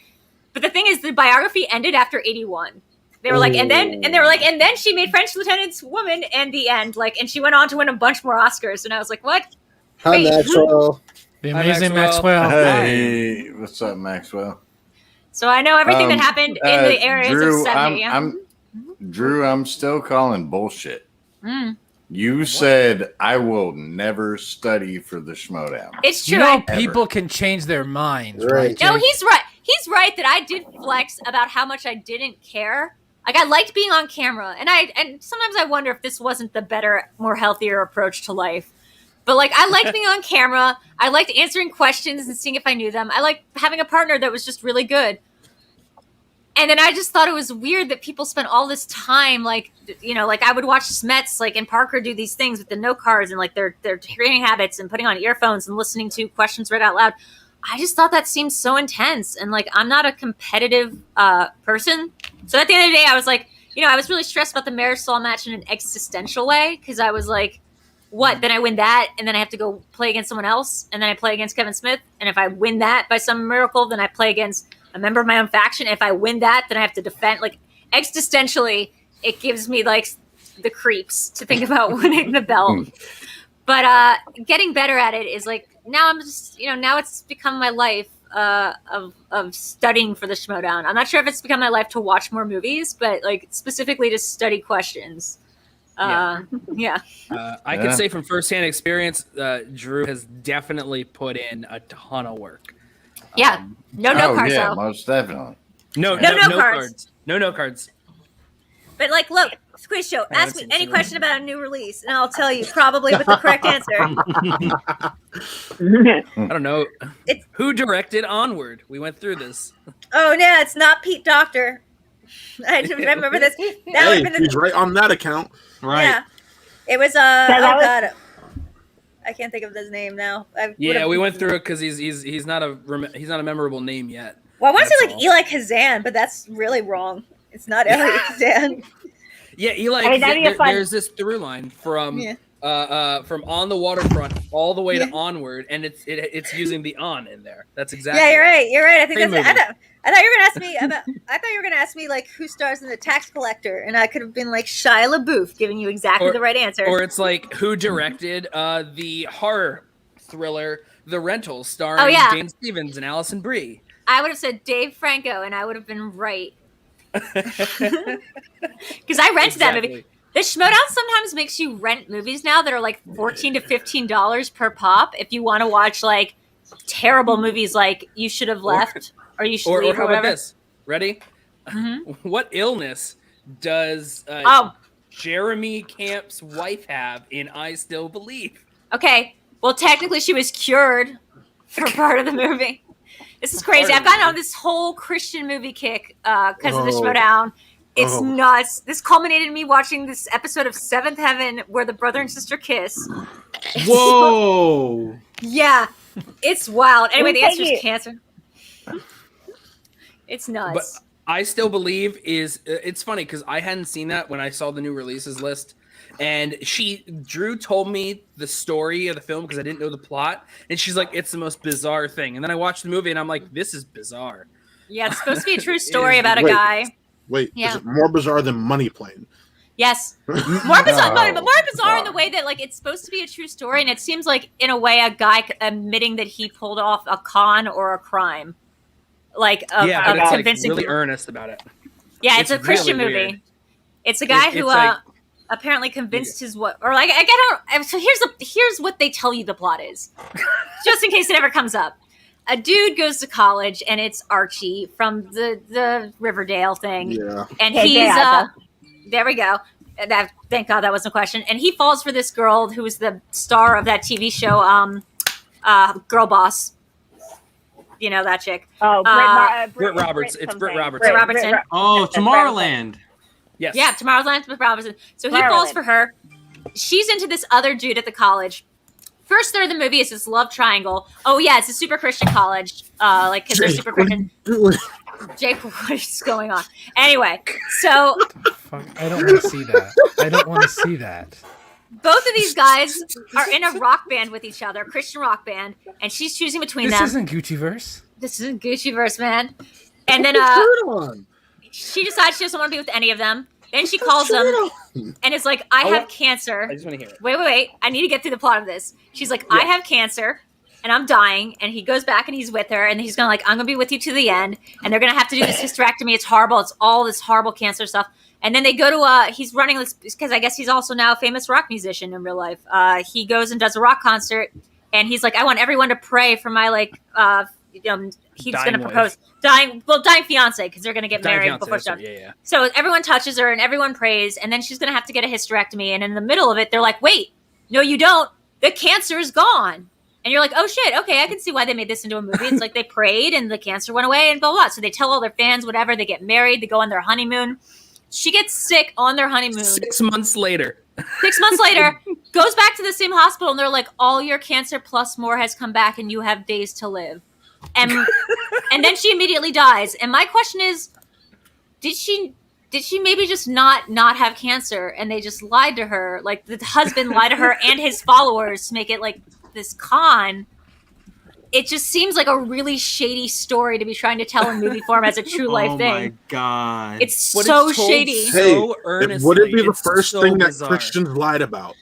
But the thing is, the biography ended after 81. They were like, and then she made French Lieutenant's Woman and the end. Like, and she went on to win a bunch more Oscars. And I was like, what? Hi, Maxwell. The amazing Maxwell. Hey, what's up, Maxwell? So I know everything that happened in the areas Drew, of 70. Drew, I'm still calling bullshit. You said I will never study for the Schmoedown. It's true. You know, people can change their minds, right? No, he's right. He's right that I did flex about how much I didn't care. Like I liked being on camera, and sometimes I wonder if this wasn't the better, more healthier approach to life. But like I liked being on camera. I liked answering questions and seeing if I knew them. I liked having a partner that was just really good. And then I just thought it was weird that people spent all this time, like, you know, like I would watch Smets, like, and Parker do these things with the note cards and like their training habits and putting on earphones and listening to questions read out loud. I just thought that seemed so intense. And like, I'm not a competitive person. So at the end of the day, I was like, you know, I was really stressed about the Marisol match in an existential way. Cause I was like, what? Then I win that. And then I have to go play against someone else. And then I play against Kevin Smith. And if I win that by some miracle, then I play against a member of my own faction. If I win that, then I have to defend. Like existentially, it gives me like the creeps to think about winning the belt. But getting better at it is like, now I'm just, you know, now it's become my life of studying for the Schmoedown. I'm not sure if it's become my life to watch more movies, but like specifically to study questions. I could say from firsthand experience, Drew has definitely put in a ton of work. Yeah, no cards. Yeah, though. most definitely. No cards. No note cards. But like, look, quiz show. Ask me any question about a new release, and I'll tell you probably with the correct answer. I don't know. Who directed Onward? We went through this. Oh yeah, it's not Pete Docter. I remember this. He's right on that account. Right. Yeah, it was. God, I can't think of his name now. We went through it because he's not a memorable name yet. Well, I want to say like Eli Kazan, but that's really wrong. It's not Eli Kazan. Yeah, Eli. There's this through line from from On the Waterfront all the way to Onward, and it's using the on in there. That's exactly. Yeah, you're right. You're right. I think Great that's. movie. I thought you were gonna ask me about. I thought you were gonna ask me like who stars in The Tax Collector, and I could have been like Shia LaBeouf, giving you exactly the right answer. Or it's like who directed the horror thriller The Rentals, starring James Stevens and Alison Brie. I would have said Dave Franco, and I would have been right. Because I rented that movie. The Schmoedown sometimes makes you rent movies now that are like $14 to $15 per pop if you want to watch like terrible movies like You Should Have Left or You Should Leave or or how about whatever. this? Ready? Mm-hmm. What illness does Jeremy Camp's wife have in I Still Believe? Okay. Well, technically she was cured for part of the movie. This is crazy. I've gotten on this whole Christian movie kick because of the Schmoedown. It's nuts. This culminated in me watching this episode of Seventh Heaven where the brother and sister kiss. Whoa! Yeah, it's wild. Anyway, the answer is cancer. It's nuts. But I Still Believe is it's funny because I hadn't seen that when I saw the new releases list, and Drew told me the story of the film because I didn't know the plot, and she's like, "It's the most bizarre thing," and then I watched the movie and I'm like, "This is bizarre." Yeah, it's supposed to be a true story about a guy. Wait, is it more bizarre than Money Plane? Yes, more bizarre, but more bizarre in the way that like it's supposed to be a true story, and it seems like in a way a guy admitting that he pulled off a con or a crime, like convincing, like really earnest about it. Yeah, it's a Christian really movie. weird. It's a guy who apparently convinced his what, or like I don't. So here's what they tell you the plot is, just in case it ever comes up. A dude goes to college, and it's Archie from the Riverdale thing. Yeah. And he's there we go. Thank God that wasn't a question. And he falls for this girl who is the star of that TV show, Girl Boss. You know that chick. Oh, Britt Roberts. It's Britt Robertson. Britt Robertson. Oh, Tomorrowland. Yes. Yeah, Tomorrowland with Robertson. So he falls for her. She's into this other dude at the college. First third of the movie is this love triangle. Oh yeah, it's a super Christian college. Because they're super Christian. Jake, what is going on? Anyway, so Fuck, I don't want to see that. I don't want to see that. Both of these guys are in a rock band with each other, Christian rock band, and she's choosing between them. This isn't Gucciverse. This isn't Gucciverse, man. And then she decides she doesn't want to be with any of them. Then she calls them and is like, I have cancer. I just want to hear it. Wait. I need to get through the plot of this. She's like, I have cancer and I'm dying. And he goes back and he's with her and he's going to like, I'm going to be with you to the end. And they're going to have to do this hysterectomy. It's horrible. It's all this horrible cancer stuff. And then they go to, he's running this, because I guess he's also now a famous rock musician in real life. He goes and does a rock concert and he's like, I want everyone to pray for my like, he's going to propose. Dying fiance, because they're going to get married before she dies. Yeah. So everyone touches her and everyone prays, and then she's going to have to get a hysterectomy. And in the middle of it, they're like, wait, no, you don't. The cancer is gone. And you're like, oh, shit. Okay, I can see why they made this into a movie. It's like they prayed and the cancer went away and blah, blah, blah. So they tell all their fans, whatever. They get married. They go on their honeymoon. She gets sick on their honeymoon. 6 months later. 6 months later, goes back to the same hospital, and they're like, all your cancer plus more has come back, and you have days to live. And then she immediately dies. And my question is, did she maybe just not have cancer and they just lied to her? Like the husband lied to her and his followers to make it like this con. It just seems like a really shady story to be trying to tell in movie form as a true life thing. Oh my God. It's so shady. So earnestly. Would it be the first so thing bizarre. that Christians lied about?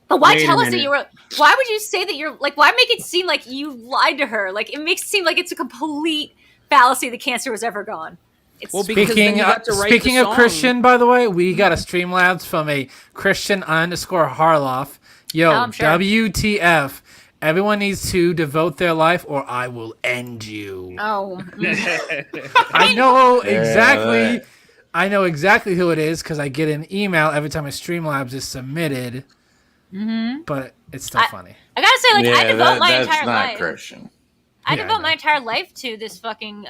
But why Wait a tell us that minute. you were? Why would you say that you're like? Why make it seem like you lied to her? Like it makes it seem like it's a complete fallacy that cancer was ever gone. It's Well, because then you got to write Speaking the of song. Christian, by the way, we got a Streamlabs from a Christian _ Harloff. Yo, I'm sure. WTF. Everyone needs to devote their life or I will end you. oh, I know exactly. that- I know exactly who it is because I get an email every time a Streamlabs is submitted. Mm-hmm. But it's still funny. I gotta say, like I devote my that's entire not life. Christian. I Yeah, I devote know. my entire life to this fucking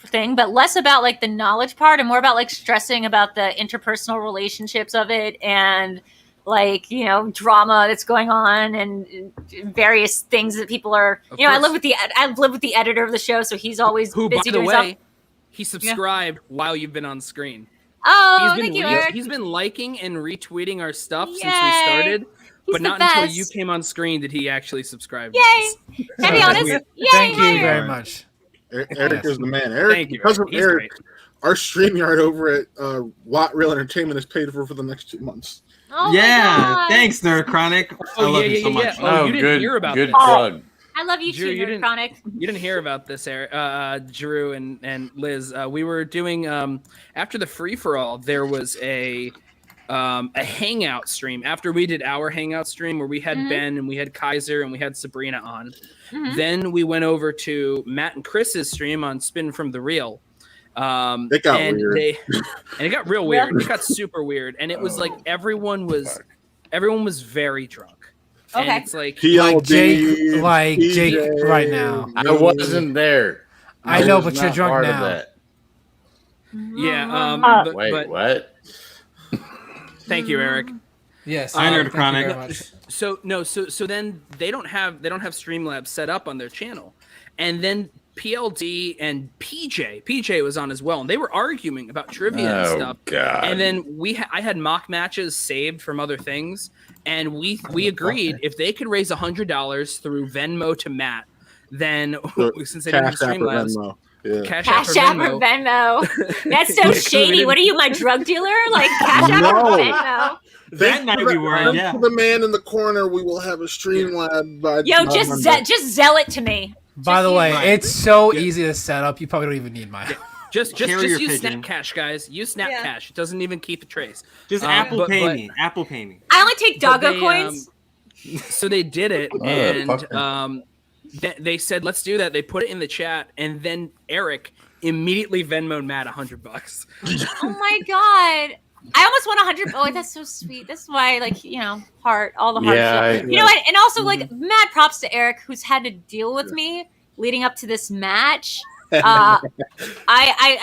thing, but less about like the knowledge part and more about like stressing about the interpersonal relationships of it and like drama that's going on and various things that people are. I live with the editor of the show, so he's always Who, by busy the doing way, stuff. he subscribed while you've been on screen. Oh, thank you, Eric. He's been liking and retweeting our stuff since we Yay. started. but the not best. until you came on screen did he actually subscribe. Yay! Can I be honest? Yay! Thank you higher. very much. Eric Yes. is the man. Eric, Thank you, because Eric. of He's Eric, great. our StreamYard over at Watt Real Entertainment is paid for the next 2 months. Oh my Yeah, God. thanks, Nerd Chronic. I love you so much. Oh, you didn't hear about good this. plug. I love you Drew, too, you Nerd didn't- Chronic. You didn't hear about this, Eric, Drew and Liz. We were doing after the free for all. There was a hangout stream after we did our hangout stream where we had Ben and we had Kaiser and we had Sabrina on. Then we went over to Matt and Chris's stream on Spin from the Reel. It got and weird. And it got real weird. It got super weird, and it was like everyone was very drunk. Okay. And it's like Like Jake, PLD, like Jake PJ, right now. I wasn't there. I know, was but you're not drunk part of now. that. yeah. Wait, but what? thank you, Eric. Yes, I Nerd thank you Chronic. very much. So then they don't have Streamlabs set up on their channel, and then PLD and PJ was on as well, and they were arguing about trivia and Oh, stuff. God. And then I had mock matches saved from other things, and we agreed if they could raise $100 through Venmo to Matt, then since they didn't have Cash App or Streamlabs, Venmo. Yeah. Cash Cash App or Venmo. That's so shady. What are you, my drug dealer? Like Cash App or No. Venmo? That night we were, Thanks yeah. to the man in the corner, we will have a Streamlab by Yo, by just Monday. zell it to me. By Just the use way, mine. it's so easy to set up. You probably don't even need mine. just Carrier use pigeon. Snapcash, guys. Use Snapcash. It doesn't even keep a trace. Just Um, Apple but- Pay but- me. Apple Pay me. I only take But doggo they, coins. So they did it, fuck and they said, "Let's do that." They put it in the chat, and then Eric immediately Venmoed Matt $100. Oh my God. I almost won 100. Oh, that's so sweet. That's why, heart, all the heart Yeah, shit. You know what? And also, mad props to Eric, who's had to deal with me leading up to this match. I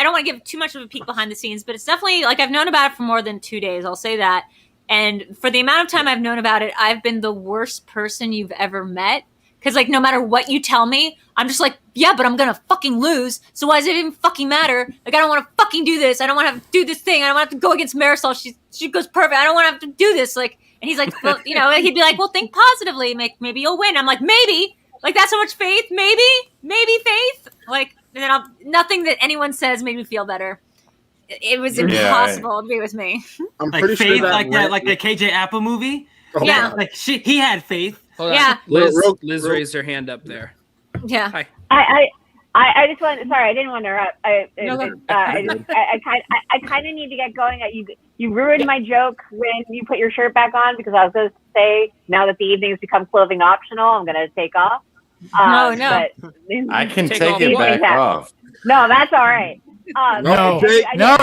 don't want to give too much of a peek behind the scenes, but it's definitely I've known about it for more than 2 days. I'll say that. And for the amount of time I've known about it, I've been the worst person you've ever met. Because no matter what you tell me, I'm just yeah, but I'm gonna fucking lose. So why does it even fucking matter? I don't want to fucking do this. I don't want to have to do this thing. I don't want to have to go against Marisol. She goes perfect. I don't want to have to do this. And he's well, he'd be well, think positively. Maybe you'll win. I'm maybe. That's so much faith. Maybe faith. And then nothing that anyone says made me feel better. It was impossible to be with me. I'm Like pretty faith, sure that like the KJ Apple movie. Oh, Yeah. Like he had faith. Hold on. Yeah. Liz raised her hand up there. Yeah. Hi. I just want. Sorry, I didn't want to interrupt. I kind of need to get going. You ruined my joke when you put your shirt back on because I was going to say now that the evening has become clothing optional, I'm going to take off. No. But, I can Take take off it what? back off. No, that's all right. No, Jake, no.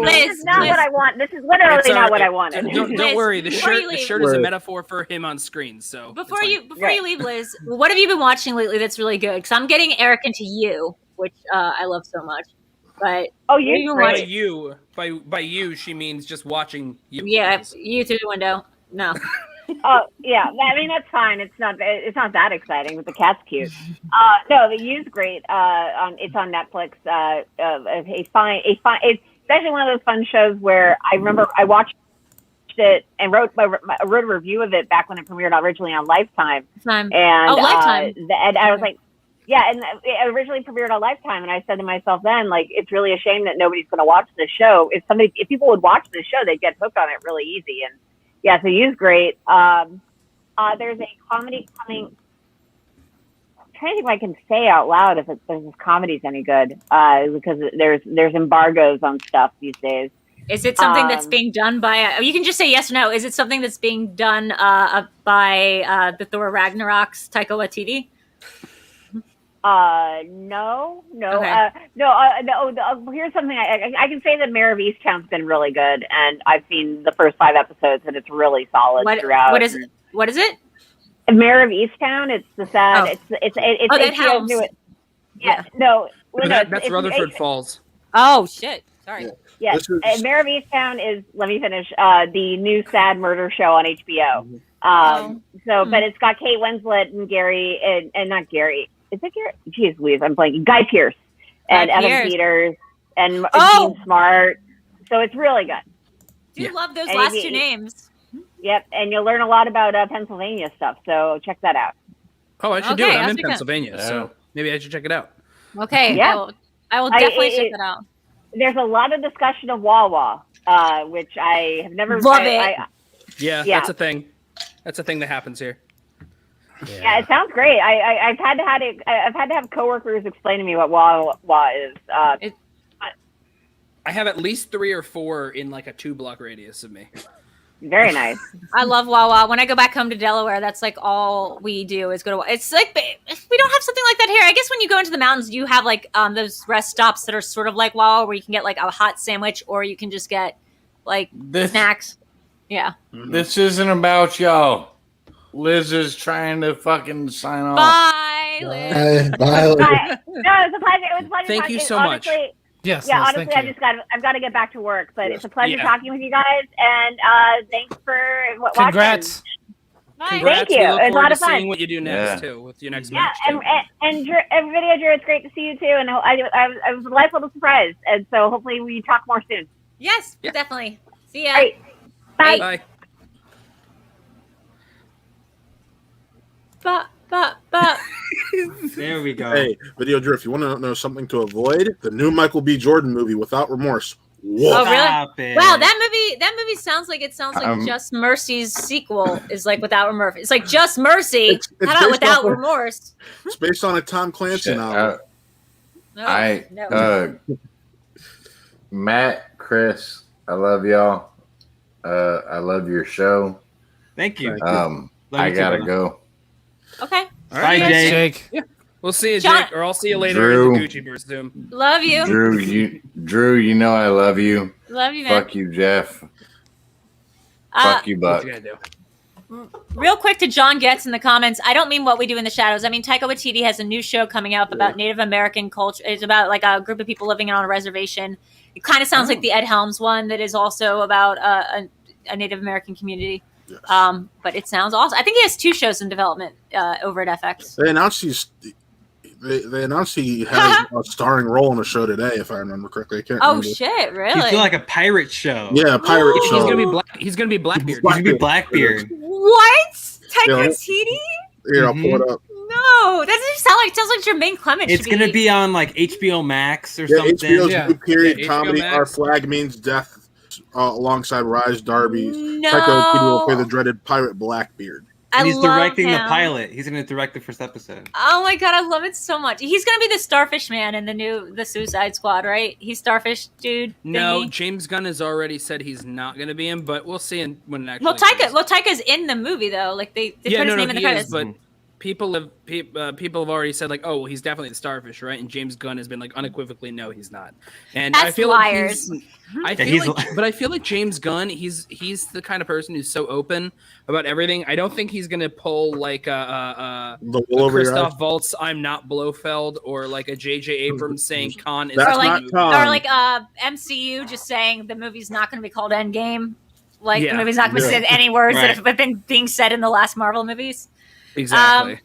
Liz, This is not Liz. what I want. This is literally It's all not what right. I wanted. Don't Liz, worry. The before you shirt leave- is a Right. metaphor for him on screen. So Before it's you fine. leave, Liz, what have you been watching lately that's really good? Because I'm getting Eric into You, which I love so much. But Oh, you you watch- By you, by you, she means just watching you. yeah, You through the window. No. Oh yeah, I mean that's fine. It's not that exciting, but the cat's cute. No, the U's great. It's on Netflix. It's especially one of those fun shows where I remember I watched it and wrote a review of it back when it premiered originally on Lifetime. Time. And Lifetime. And I was like, yeah, and it originally premiered on Lifetime, and I said to myself then, it's really a shame that nobody's going to watch this show. If people would watch this show, they'd get hooked on it really easy. And yeah, so You's great. There's a comedy coming. I'm trying to think if I can say out loud if this comedy's any good, because there's embargoes on stuff these days. Is it something that's being done by? You can just say yes or no. Is it something that's being done by the Thor Ragnarok's Taika Waititi? No. Okay. No. Here's something I can say that Mayor of Easttown's been really good, and I've seen the first 5 episodes, and it's really solid throughout. What is it? What is it? Mayor of Easttown. It's the sad. Oh. It's that helps. Yeah. No. That's Rutherford Falls. Oh shit! Sorry. Yes. This is- Mayor of Easttown is. Let me finish. The new sad murder show on HBO. But it's got Kate Winslet and Gary and not Gary. Is it Gary? Jeez Louise, I'm blanking. Guy Pearce and Guy Evan Pearce. Peters and Oh! Gene Smart. So it's really good. Do Yeah. love those And last he- 2 names. Yep, and you'll learn a lot about Pennsylvania stuff. So check that out. Oh, I should do Okay, it. I'm I'll in check it out. Pennsylvania, so maybe I should check it out. Okay, Yeah. I will definitely check that out. There's a lot of discussion of Wawa, which I have never. Love it. Yeah, that's a thing. That's a thing that happens here. Yeah, it sounds great. I've had to have coworkers explain to me what Wawa is. I have at least 3 or 4 in like a 2-block radius of me. Very nice. I love Wawa. When I go back home to Delaware, that's like all we do is go to. It's like we don't have something like that here. I guess when you go into the mountains, you have like those rest stops that are sort of like Wawa, where you can get like a hot sandwich, or you can just get like snacks. Yeah. This isn't about y'all. Liz is trying to fucking sign off. Bye, Liz. Bye. No, it was a pleasure. It was a pleasure. Thank you so much. Yes. Yeah, yes, honestly, thank you. I've got to get back to work, but it's a pleasure Yeah. talking with you guys, and thanks for watching. Congrats. Bye. Congrats. Thank you. We look It was a forward lot to of fun. seeing what you do next too with your next Yeah, match. Too. and Video Drew, it's great to see you too, and I was a nice little surprise, and so hopefully we talk more soon. Yes, Yeah. definitely. See ya. All right. Bye. Bye. But. There we go. Hey, Video Drew, if you want to know something to avoid, the new Michael B. Jordan movie, Without Remorse. Whoa. Oh, really? Stop it. Wow, that movie sounds like Just Mercy's sequel is like Without Remorse. It's like Just Mercy. It's How about based Without off of- Remorse? It's based on a Tom Clancy Shit, novel. No. Matt, Chris, I love y'all. I love your show. Thank you. Thank I too, gotta bro. go. Okay. All Bye, right. Jay. Jake. We'll see you, John- Jake, or I'll see you later Drew. in the Gucci Burst Zoom. Love you. Drew, you know I love you. Love you, man. Fuck you, Jeff. Uh, Fuck you, What Buck. you gonna do? Real quick to John Getz in the comments. I don't mean What We Do in the Shadows. I mean Taika Waititi has a new show coming up about Native American culture. It's about like a group of people living on a reservation. It kind of sounds like the Ed Helms one that is also about a Native American community. Yes. But it sounds awesome. I think he has 2 shows in development over at FX. They announced he has a starring role in a show today, if I remember correctly. I can't Oh remember. shit! You Really? feel like a pirate show. Yeah, a pirate Ooh. show. He's gonna be Blackbeard. He's gonna be Blackbeard. What? Taika Yeah. Waititi? Here, I'll pull it up. No, that doesn't sound like. It sounds like Jermaine Clement. It's should gonna be on like HBO Max or Yeah, something. HBO's Yeah. new period Yeah, HBO comedy, Max. Our Flag Means Death, alongside Rise Darby's. No. Taika Waititi will play the dreaded pirate Blackbeard. And he's love directing the him. pilot. He's gonna direct the first episode. Oh my god, I love it so much. He's gonna be the Starfish Man in the Suicide Squad, right? He's Starfish dude. No, thingy. James Gunn has already said he's not gonna be in, but we'll see when it actually. Well, comes. Taika's in the movie though. Like they put his name in the he credits. is, but people have already said like, oh, well, he's definitely the Starfish, right? And James Gunn has been like unequivocally, no, he's not. And I That's feel liars. like but I feel like James Gunn, he's the kind of person who's so open about everything. I don't think he's gonna pull like The wool over your eyes. Christoph Waltz, I'm not Blofeld, or like a J.J. Abrams saying Khan is That's or not like, the not movie. Khan. or like MCU just saying the movie's not going to be called Endgame. Like Yeah. the movie's not going to Yeah. say any words Right. that have been being said in the last Marvel movies. Exactly.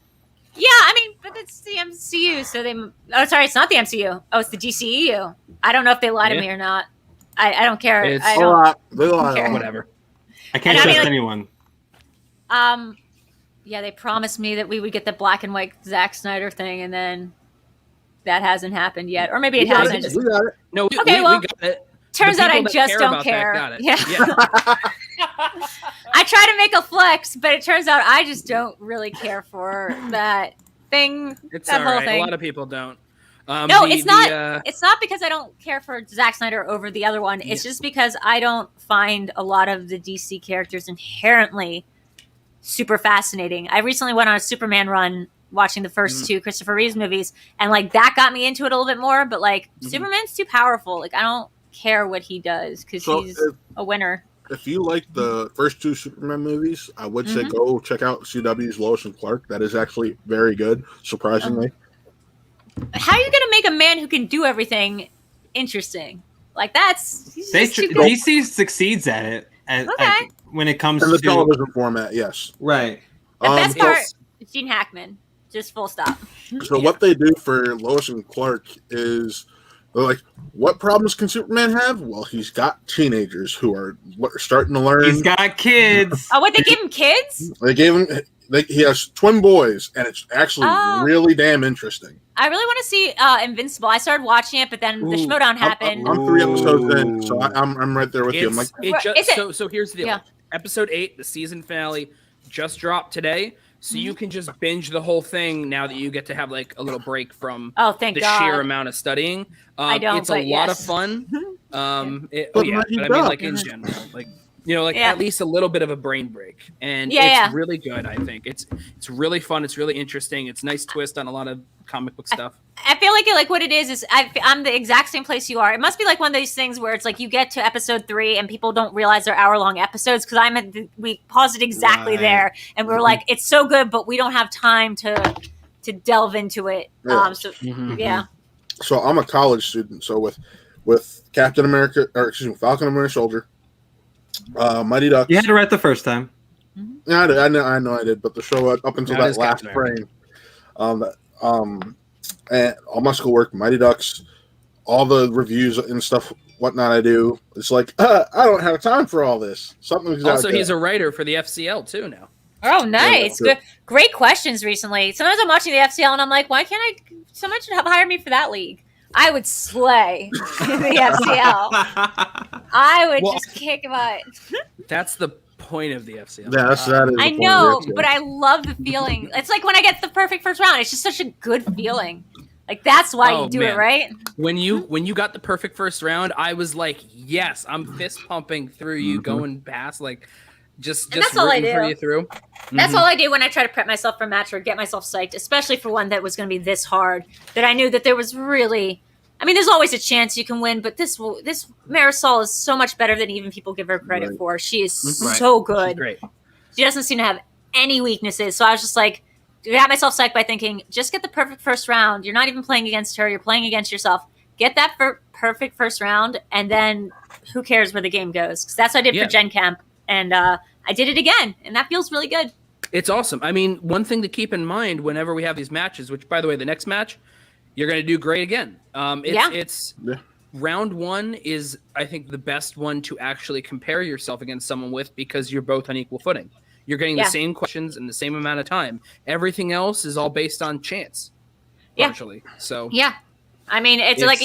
Yeah, I mean, but it's the MCU, so they. Oh, sorry, it's not the MCU. Oh, it's the DCEU. I don't know if they lie to Yeah. me or not. I don't care. It's- I A don't. lot. They lie care. a lot. Whatever. I can't And I mean, trust like- anyone. Yeah, they promised me that we would get the black and white Zack Snyder thing, and then that hasn't happened yet, or maybe it We got has. I it. just We got it. No, Okay, we well, got it. turns The out I people that just care don't about that care. got it. Yeah. Yeah. I try to make a flex, but it turns out I just don't really care for that thing. It's that all whole right. thing. A lot of people don't. No, it's not. It's not because I don't care for Zack Snyder over the other one. It's just because I don't find a lot of the DC characters inherently super fascinating. I recently went on a Superman run watching the first 2 Christopher Reeves movies, and like that got me into it a little bit more. But like Superman's too powerful. Like I don't care what he does because So he's a winner. if you like the first 2 Superman movies, I would say Mm-hmm. go check out CW's Lois and Clark. That is actually very good, surprisingly. How are you going to make a man who can do everything interesting? Like he's They just too good. DC succeeds at it. Okay. When it comes In the to television format, yes. right. The best part it's- is Gene Hackman. Just full stop. So what they do for Lois and Clark is They're like, what problems can Superman have? Well, he's got teenagers who are starting to learn. He's got kids. Oh, what, they give him kids? They gave him. He has twin boys, and it's actually really damn interesting. I really want to see Invincible. I started watching it, but then the Schmoedown happened. I'm 3 episodes in, so I'm right there with you. I'm like, so here's the deal. Yeah. Episode 8, the season finale, just dropped today, so you can just binge the whole thing now that you get to have like a little break from thank the God. sheer amount of studying. I don't. It's a lot of fun. But I mean, like in general, like. At least a little bit of a brain break, and it's really good. I think it's really fun. It's really interesting. It's a nice twist on a lot of comic book stuff. I feel like what it is I'm the exact same place you are. It must be like one of those things where it's like you get to episode 3 and people don't realize they're hour-long episodes because we paused it exactly there, and we were like, it's so good, but we don't have time to delve into it. Yeah. So I'm a college student. So with Captain America, or excuse me, Falcon and Winter Soldier. Mighty Ducks. You had it right the first time. Yeah, I know I did, but the show up until that last frame, and all my schoolwork, Mighty Ducks, all the reviews and stuff, whatnot I do, it's like I don't have time for all this. Something's also he's a writer for the FCL too now. Oh, nice! Good, great questions recently. Sometimes I'm watching the FCL and I'm like, why can't someone should hire me for that league? I would slay in the FCL. I would just kick butt. That's the point of the FCL. Yeah, that is. I know, but I love the feeling. It's like when I get the perfect first round. It's just such a good feeling. Like that's why you do it, right? When you got the perfect first round, I was like, yes, I'm fist pumping through you, going past like. Just rooting for you through. That's all I do when I try to prep myself for a match or get myself psyched, especially for one that was going to be this hard. That I knew that there was really, I mean, there's always a chance you can win, but this Marisol is so much better than even people give her credit for. She is so good. She's great. She doesn't seem to have any weaknesses. So I was just like, I got myself psyched by thinking, just get the perfect first round. You're not even playing against her. You're playing against yourself. Get that perfect first round, and then who cares where the game goes? Because that's what I did for Gen Camp. And I did it again, and that feels really good. It's awesome. I mean, one thing to keep in mind whenever we have these matches, which, by the way, the next match, you're going to do great again. It's round 1 is, I think, the best one to actually compare yourself against someone with because you're both on equal footing. You're getting the same questions in the same amount of time. Everything else is all based on chance, partially. So I mean, it's like,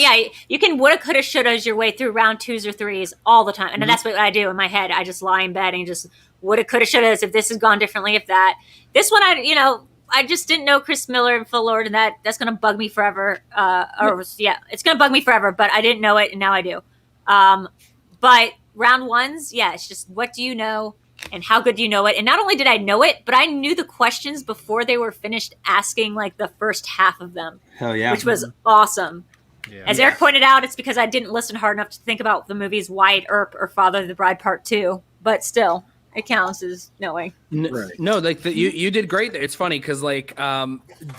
you can woulda, coulda, shoulda your way through round 2s or 3s all the time. And that's what I do in my head. I just lie in bed and just woulda, coulda, shoulda, if this has gone differently, if that. This one, I just didn't know Chris Miller and Phil Lord, and that's going to bug me forever. It's going to bug me forever, but I didn't know it, and now I do. But round 1s, it's just what do you know and how good do you know it? And not only did I know it, but I knew the questions before they were finished asking like the first half of them. Hell yeah. Which was awesome. Yeah. As Eric pointed out, it's because I didn't listen hard enough to think about the movies Wyatt Earp or Father of the Bride Part 2. But still, it counts as knowing. No, like you did great there. It's funny because like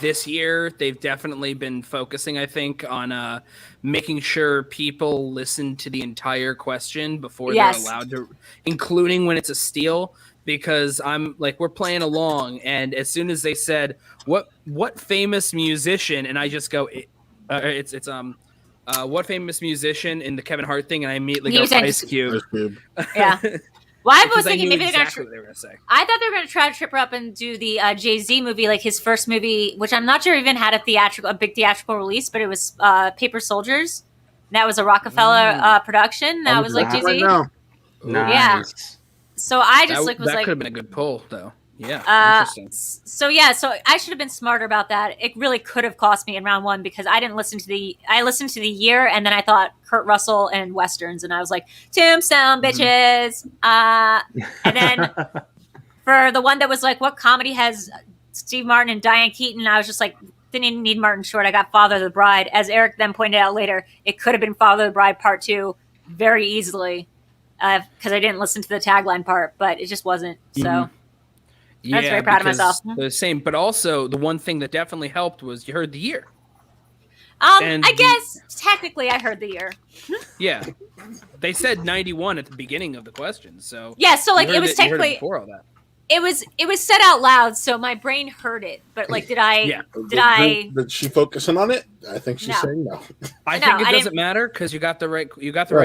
this year they've definitely been focusing, I think, on making sure people listen to the entire question before they're allowed to, including when it's a steal. Because I'm like, we're playing along, and as soon as they said what famous musician, and I just go, what famous musician in the Kevin Hart thing, and I immediately go Ice Cube. Yeah. Well, I was thinking maybe exactly what they were going to say. I thought they were going to try to trip her up and do the Jay-Z movie, like his first movie, which I'm not sure even had a big theatrical release, but it was Paper Soldiers. And that was a Rockefeller production. That was like Jay-Z. Right Nice. Yeah. So I just that was like, could have been a good pull, though. Yeah. Interesting. So I should have been smarter about that. It really could have cost me in round 1 because I didn't listen to I listened to the year, and then I thought Kurt Russell and Westerns, and I was like, Tombstone bitches. And then for the one that was like, what comedy has Steve Martin and Diane Keaton? I was just like, didn't even need Martin Short. I got Father of the Bride. As Eric then pointed out later, it could have been Father of the Bride Part 2 very easily because I didn't listen to the tagline part, but it just wasn't. So I was very proud of myself. The same, but also the one thing that definitely helped was you heard the year. I guess technically I heard the year. Yeah, they said 91 at the beginning of the question, so yeah. So like it was technically before all that. It was said out loud, so my brain heard it. But like, did I? Did she focus in on it? I think she's No. saying no. I No, think it I doesn't matter because you got the right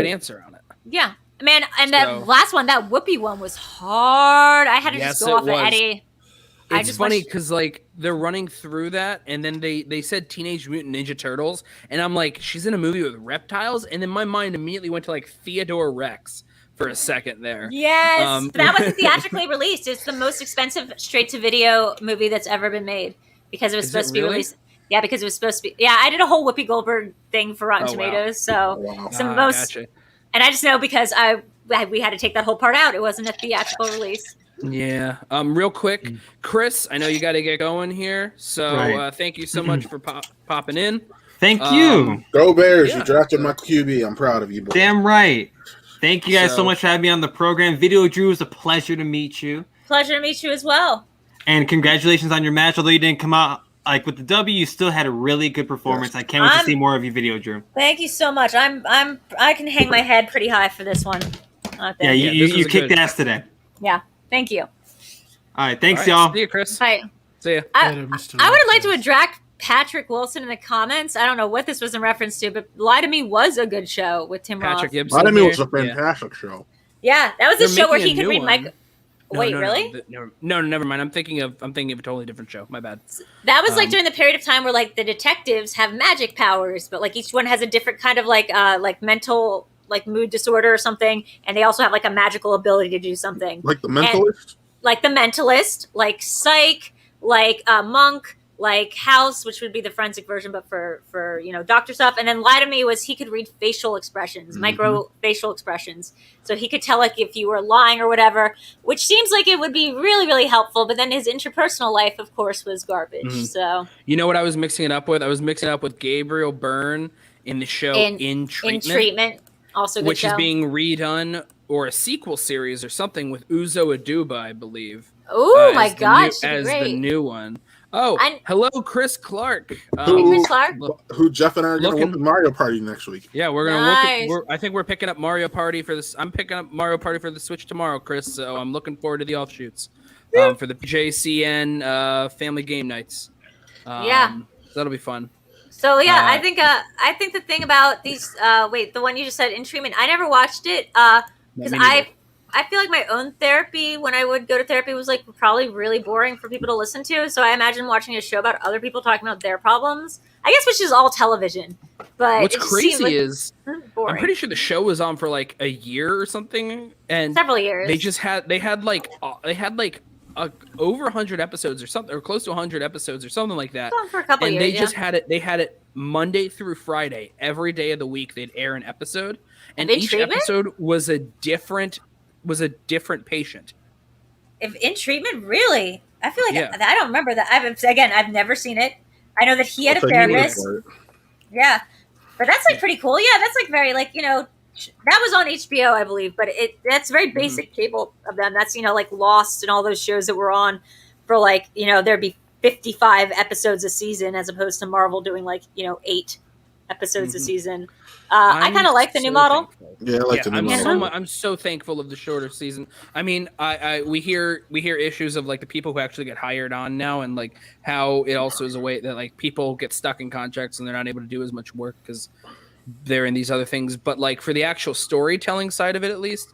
answer on it. Yeah, man. And So- that last one, that Whoopi one, was hard. I had to Yes, just go it off of was. Eddie. I It's just funny wish- because like they're running through that, and then they said Teenage Mutant Ninja Turtles, and I'm like, she's in a movie with reptiles, and then my mind immediately went to like Theodore Rex for a second there. Yes, but that wasn't theatrically released. It's the most expensive straight-to-video movie that's ever been made because it was supposed to be really? released. Yeah, because it was supposed to be. Yeah, I did a whole Whoopi Goldberg thing for Rotten Oh, wow. Tomatoes, so Wow. some most. Gotcha. And I just know because we had to take that whole part out. It wasn't a theatrical release. Yeah. Real quick, Chris, I know you got to get going here, so Right. thank you so much for popping in. Thank you. Go Bears! Yeah. You drafted my QB. I'm proud of you, boy. Damn right. Thank you guys so So- much for having me on the program. Video Drew, it was a pleasure to meet you. Pleasure to meet you as well. And congratulations on your match. Although you didn't come out like with the W, you still had a really good performance. I can't wait to see more of you, Video Drew. Thank you so much. I can hang my head pretty high for this one. Yeah, Yeah, you this was a kicked good- ass today. Yeah. Thank you. All right, thanks, All right, y'all. See you, Chris. Bye. See ya. I Later, Mr. would have liked to Lopez. attract Patrick Wilson in the comments. I don't know what this was in reference to, but Lie to Me was a good show with Tim Patrick Roth. Gibson. Lot of me here. was a Yeah. fantastic show. Yeah, that was They're a show where making he a could new read one. Michael. No, Wait, no, really? No, never mind. I'm thinking of a totally different show. My bad. That was like during the period of time where like the detectives have magic powers, but like each one has a different kind of like mental like mood disorder or something, and they also have like a magical ability to do something. Like the Mentalist. Like the Mentalist, like Psych, like Monk, like House, which would be the forensic version, but for doctor stuff. And then Lie to Me was he could read facial expressions, micro facial expressions, so he could tell like if you were lying or whatever, which seems like it would be really really helpful. But then his interpersonal life, of course, was garbage. Mhm. So You know what I was mixing it up with? I was mixing it up with Gabriel Byrne in the show In Treatment, also good which show. is being redone or a sequel series or something with Uzo Aduba, I believe. Oh my as the God, new- she'd be as great. the new one. Oh, hello, Chris Clark. Who- Chris Clark? Who Jeff and I are going to Looking- whoop in Mario Party next week. Yeah, we're gonna Nice. I think we're picking up Mario Party for this. I'm picking up Mario Party for the Switch tomorrow, Chris. So I'm looking forward to the offshoots for the JCN family game nights. Yeah. That'll be fun. So yeah, Uh, I think the thing about these the one you just said In Treatment, I never watched it because me neither. I feel like my own therapy when I would go to therapy was like probably really boring for people to listen to. So I imagine watching a show about other people talking about their problems. I guess which is all television. But What's it just seems crazy like is boring. I'm pretty sure the show was on for like a year or something, and several years. they had like over 100 episodes or something, or close to 100 episodes or something like that. It's on for a couple And years. they just had it. They had it Monday through Friday, every day of the week. They'd air an episode, and In each Treatment? episode was a different patient. If In Treatment, really, I feel like Yeah. I don't remember that. I've never seen it. I know that he had I'll a take your word therapist. for it. Yeah, but that's like pretty cool. Yeah, that's like very like that was on HBO, I believe. But that's very basic cable of them. That's like Lost and all those shows that were on for like there'd be 55 episodes a season as opposed to Marvel doing like 8 episodes a season. I I'm kind of like the new so model. thankful. Yeah, I like the new I'm model. I'm so thankful of the shorter season. I mean, we hear issues of like the people who actually get hired on now, and like how it also is a way that like people get stuck in contracts and they're not able to do as much work because they're in these other things. But like for the actual storytelling side of it, at least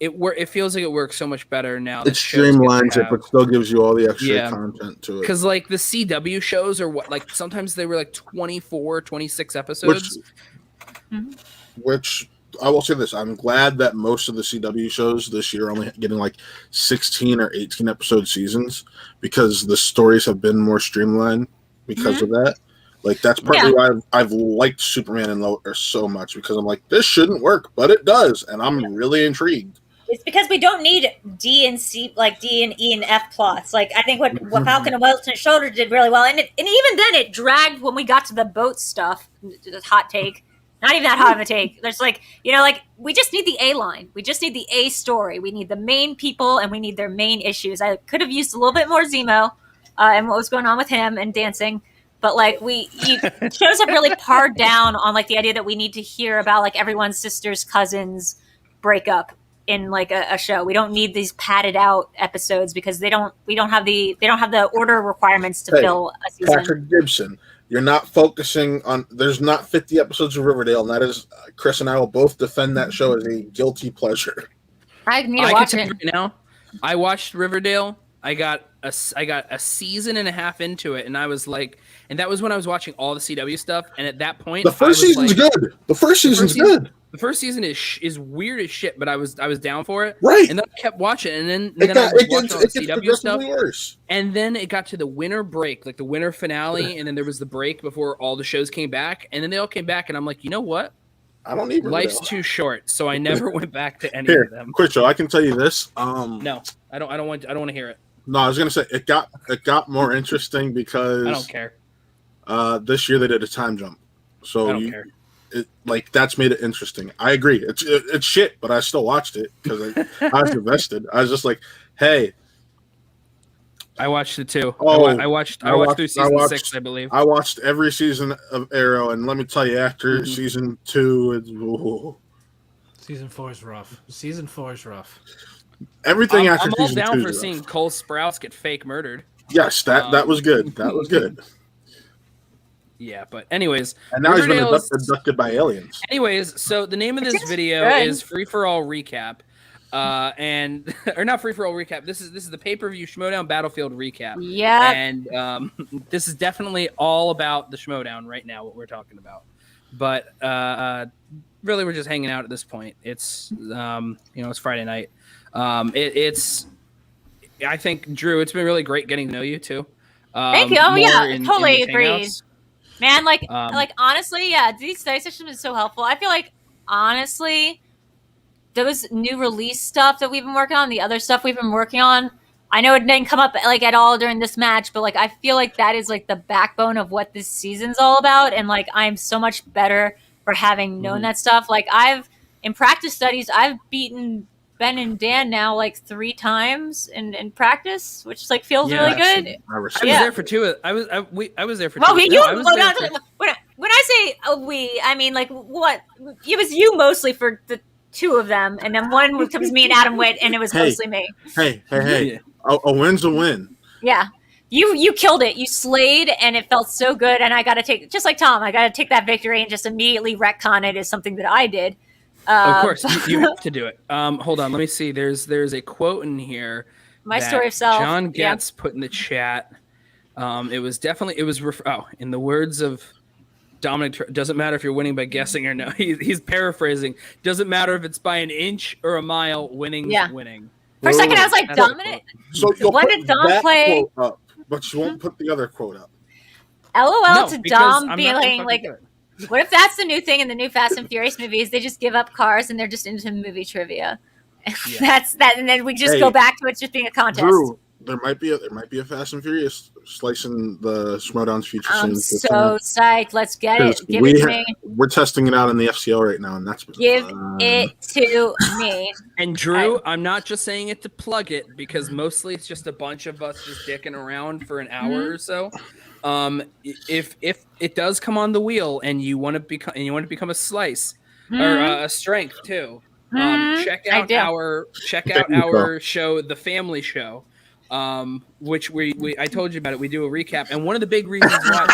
it feels like it works so much better now. It streamlines it, but still gives you all the extra content to it. Because like the CW shows are what, like sometimes they were like 24, 26 episodes. Which I will say this: I'm glad that most of the CW shows this year are only getting like 16 or 18 episode seasons because the stories have been more streamlined because of that. Like that's partly why I've liked Superman and Lois so much, because I'm like, this shouldn't work, but it does, and I'm really intrigued. It's because we don't need D and C, like D and E and F plots. Like I think what Falcon and Wilson Shoulder did really well, and even then it dragged when we got to the boat stuff. Hot take, not even that hot of a take. There's like like we just need the A line. We just need the A story. We need the main people, and we need their main issues. I could have used a little bit more Zemo and what was going on with him and dancing. But like shows have really pared down on like the idea that we need to hear about like everyone's sister's cousin's breakup in like a show. We don't need these padded out episodes because we don't have the order requirements to fill a season. Patrick Gibson, you're not focusing on. There's not 50 episodes of Riverdale, and that is Chris and I will both defend that show as a guilty pleasure. I need to watch it right now. I watched Riverdale. I got a season and a half into it, and I was like, and that was when I was watching all the CW stuff. And at that point, the first season's good. The first season's good. The first season is weird as shit, but I was down for it. Right. And then I kept watching, and then I was watching all the CW stuff. Worse. And then it got to the winter break, like the winter finale, and then there was the break before all the shows came back, and then they all came back, and I'm like, you know what? I don't need Riverdale. Life's too short, so I never went back to any of them. Quick, Joe, I can tell you this. No, I don't want to hear it. No, I was gonna say it got more interesting because I don't care. This year they did a time jump, so I don't care. That's made it interesting. I agree. It's shit, but I still watched it because I was invested. I was just like, hey. I watched it too. Oh, I watched through season 6, I believe. I watched every season of Arrow, and let me tell you, after season 2, it's Season 4 is rough. Season 4 is rough. Everything after I'm all season 2 down for is seeing rough. Cole Sprouse get fake murdered. Yes, that was good. That was good. Yeah, but anyways, and now he's been abducted by aliens. Anyways, so the name of this video is Free for All Recap, and or not Free for All Recap. This is the pay-per-view Schmoedown Battlefield recap. Yeah, and this is definitely all about the Schmoedown right now. What we're talking about, but really, we're just hanging out at this point. It's it's Friday night. It's I think Drew, it's been really great getting to know you too. Thank you. Oh yeah, totally agreed. Man, like honestly, yeah, these study sessions have been so helpful. I feel like honestly, those new release stuff that we've been working on, the other stuff we've been working on, I know it didn't come up like at all during this match, but like I feel like that is like the backbone of what this season's all about, and like I'm so much better for having known that stuff. Like in practice studies, I've beaten Ben and Dan now like 3 times in practice, which like feels really good. I was there for 2. I was there for 2. Well, when I say we, I mean like what? It was you mostly for the 2 of them, and then one was me and Adam Witt, and it was mostly me. Hey! A win's a win. Yeah. You killed it. You slayed, and it felt so good. And I got to take, just like Tom, I got to take that victory and just immediately retcon it as something that I did. Of course, you have to do it. Hold on, let me see. There's a quote in here. My story of self. John Getz put in the chat. It was in the words of Dominic. Doesn't matter if you're winning by guessing or no. He's paraphrasing. Doesn't matter if it's by an inch or a mile. Winning. For a second, I was like, Dominic. So when did Dom play? Up, but you won't put the other quote up. LOL to Dom being like. What if that's the new thing in the new Fast and Furious movies? They just give up cars and they're just into movie trivia. Yeah. That's that, and then we just go back to it just being a contest. Drew, there might be a Fast and Furious slicing the Schmoedown's future I'm so psyched. Let's get it. Give it to me. We're testing it out in the FCL right now, and that's give it to me. And Drew, I'm not just saying it to plug it because mostly it's just a bunch of us just dicking around for an hour or so. If it does come on the wheel and you want to become a slice or a strength too, check out our show, The Family Show, which I told you about it. We do a recap, and one of the big reasons why,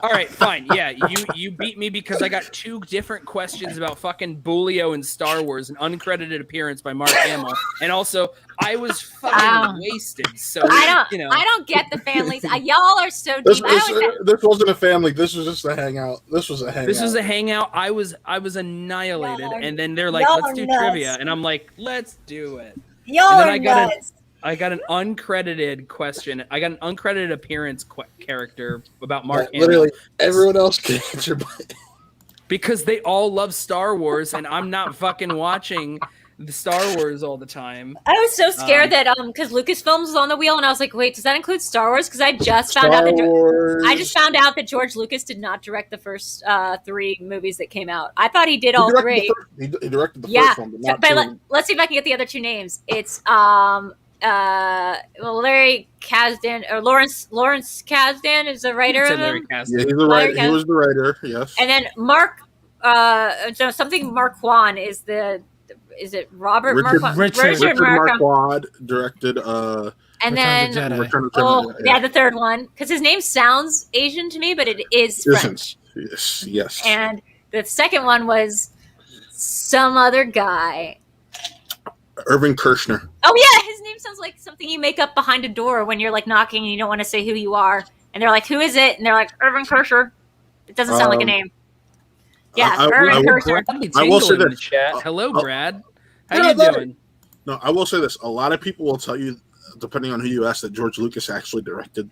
all right, fine, yeah, you beat me because I got 2 different questions about fucking Boolio and Star Wars, an uncredited appearance by Mark Hamill, and also I was fucking wasted. So I don't get the families. Y'all are so deep. This wasn't a family. This was just a hangout. This was a hangout. I was annihilated, and then they're like, "Let's do trivia," and I'm like, "Let's do it." Y'all are nuts. I got an uncredited question. I got an uncredited appearance character about Mark Hamill. Literally, everyone else can answer, because they all love Star Wars, and I'm not fucking watching the Star Wars all the time. I was so scared that because Lucasfilms was on the wheel, and I was like, "Wait, does that include Star Wars?" Because I just found out that George Lucas did not direct the first 3 movies that came out. I thought he did all 3. He directed the first one, but not 2. Let's see if I can get the other 2 names. It's Larry Kasdan or Lawrence Kasdan is the writer of him. Yeah, he's the writer. He was the writer. Yes. And then Mark Marquand is the is it Robert Richard- Marquand? Richard Marquand directed and Return of then the Jedi. Return of the Jedi. yeah, the third one, because his name sounds Asian to me, but it is French. Yes. And the second one was some other guy. Irving Kershner. Oh yeah, his name sounds like something you make up behind a door when you're like knocking and you don't want to say who you are. And they're like, "Who is it?" And they're like, "Irving Kershner." It doesn't sound like a name. Yeah, Irving Kershner. I will say in the this. chat. Hello, Brad. How Yeah, you that- doing? No, I will say this. A lot of people will tell you, depending on who you ask, that George Lucas actually directed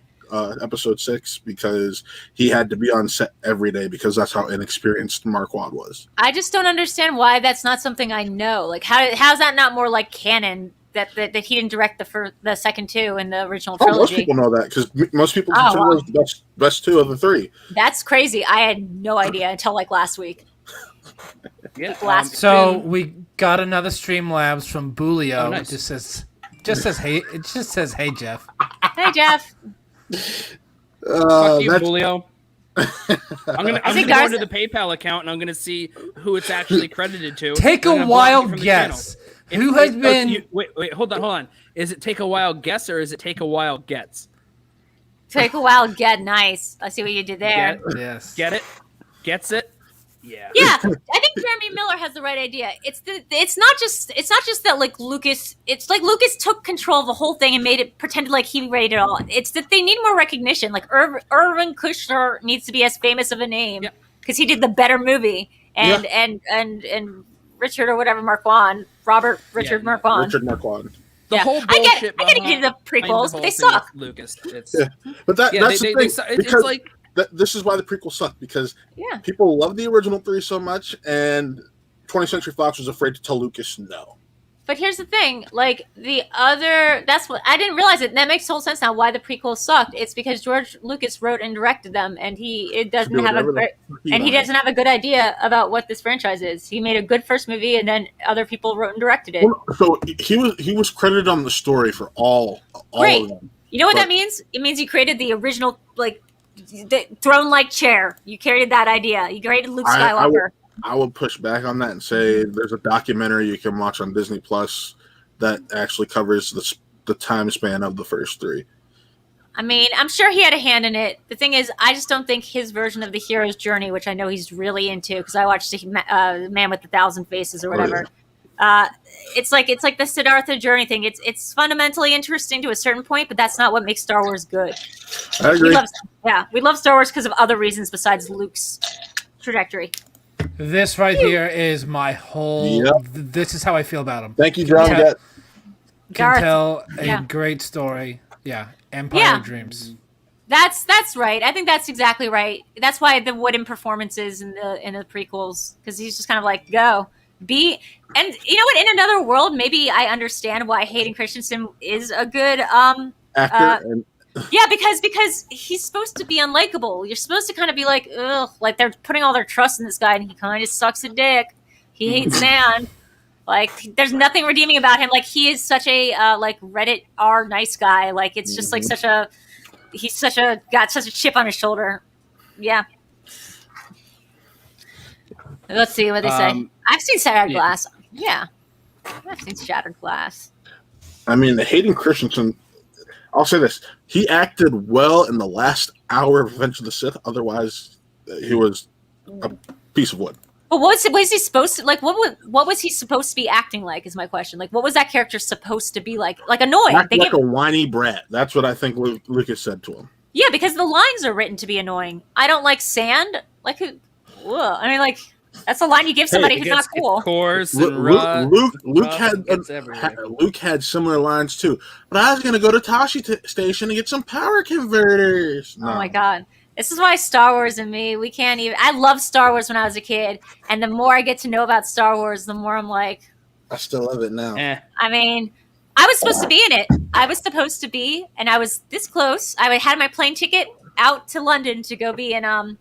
episode 6 because he had to be on set every day because that's how inexperienced Marquand was. I just don't understand why that's not something I know. Like, how's that not more like canon that he didn't direct the second two in the original trilogy? Most people know that because most people consider those the best two of the three. That's crazy. I had no idea until like last week. Yeah. So we got another Streamlabs from Bulio. Oh, nice. It just says hey. It just says hey, Jeff. Hey, Jeff. Fuck you, Julio. I'm gonna go Garza- into the PayPal account and I'm gonna see who it's actually credited to. Take I'm a gonna block wild you from the guess. channel. Who has been? Wait, hold on. Is it take a while guess or is it take a while gets? Take a while. Get nice. I see what you did there. Yes. Get it? Gets it? Yeah. Yeah, I think Jeremy Miller has the right idea. It's not just that like Lucas. It's like Lucas took control of the whole thing and made it pretended like he rated it all. It's that they need more recognition. Like Irvin Kushner needs to be as famous of a name because he did the better movie, and Richard or whatever Marquand, Richard Marquand. The whole I bullshit. get he did the prequels, but they suck. Lucas. It's But that's the thing. it's like. This is why the prequel sucked because Yeah. people love the original 3 so much, and 20th Century Fox was afraid to tell Lucas no. But here's the thing, like that's what I didn't realize it. That makes total sense now why the prequels sucked. It's because George Lucas wrote and directed them, and he doesn't have a good idea about what this franchise is. He made a good first movie, and then other people wrote and directed it. Well, so he was credited on the story for all Great. of them. You know what that means? It means you created the original the throne-like chair. You carried that idea. You created Luke Skywalker. I would push back on that and say there's a documentary you can watch on Disney Plus that actually covers the time span of the first 3. I mean, I'm sure he had a hand in it. The thing is, I just don't think his version of the hero's journey, which I know he's really into because I watched the Man with 1,000 Faces or whatever. It's like the Siddhartha journey thing. It's fundamentally interesting to a certain point, but that's not what makes Star Wars good. I agree. We love Star Wars because of other reasons besides Luke's trajectory. This right here is my whole. Yep. This is how I feel about him. Thank you, John. Can Garth. tell a Yeah. great story. Yeah, Empire Yeah. of Dreams. That's right. I think that's exactly right. That's why the wooden performances in the prequels, because he's just kind of like go be. And you know what? In another world, maybe I understand why Hayden Christensen is a good Actor. yeah, because he's supposed to be unlikable. You're supposed to kind of be like, ugh, like they're putting all their trust in this guy, and he kind of sucks a dick. He hates sand. Like, there's nothing redeeming about him. Like, he is such a like Reddit R nice guy. Like, it's just like he's got such a chip on his shoulder. Yeah. Let's see what they say. I've seen Shattered Glass. Yeah, I've seen Shattered Glass. I mean, the Hayden Christensen. I'll say this: he acted well in the last hour of Revenge of the Sith. Otherwise, he was a piece of wood. But what was he supposed to like? What was he supposed to be acting like? Is my question. Like, what was that character supposed to be like? Like annoying? Like a whiny brat. That's what I think Lucas said to him. Yeah, because the lines are written to be annoying. I don't like sand. Like who? Ugh. I mean, like that's a line you give somebody who's not cool. Coarse Luke had similar lines too. But I was gonna go to Tashi Station and get some power converters. No. Oh my god. This is why Star Wars and me, we can't even. I loved Star Wars when I was a kid, and the more I get to know about Star Wars, the more I'm like, I still love it now. I mean, I was supposed to be in it. I was supposed to be, and I was this close. I had my plane ticket out to London to go be in the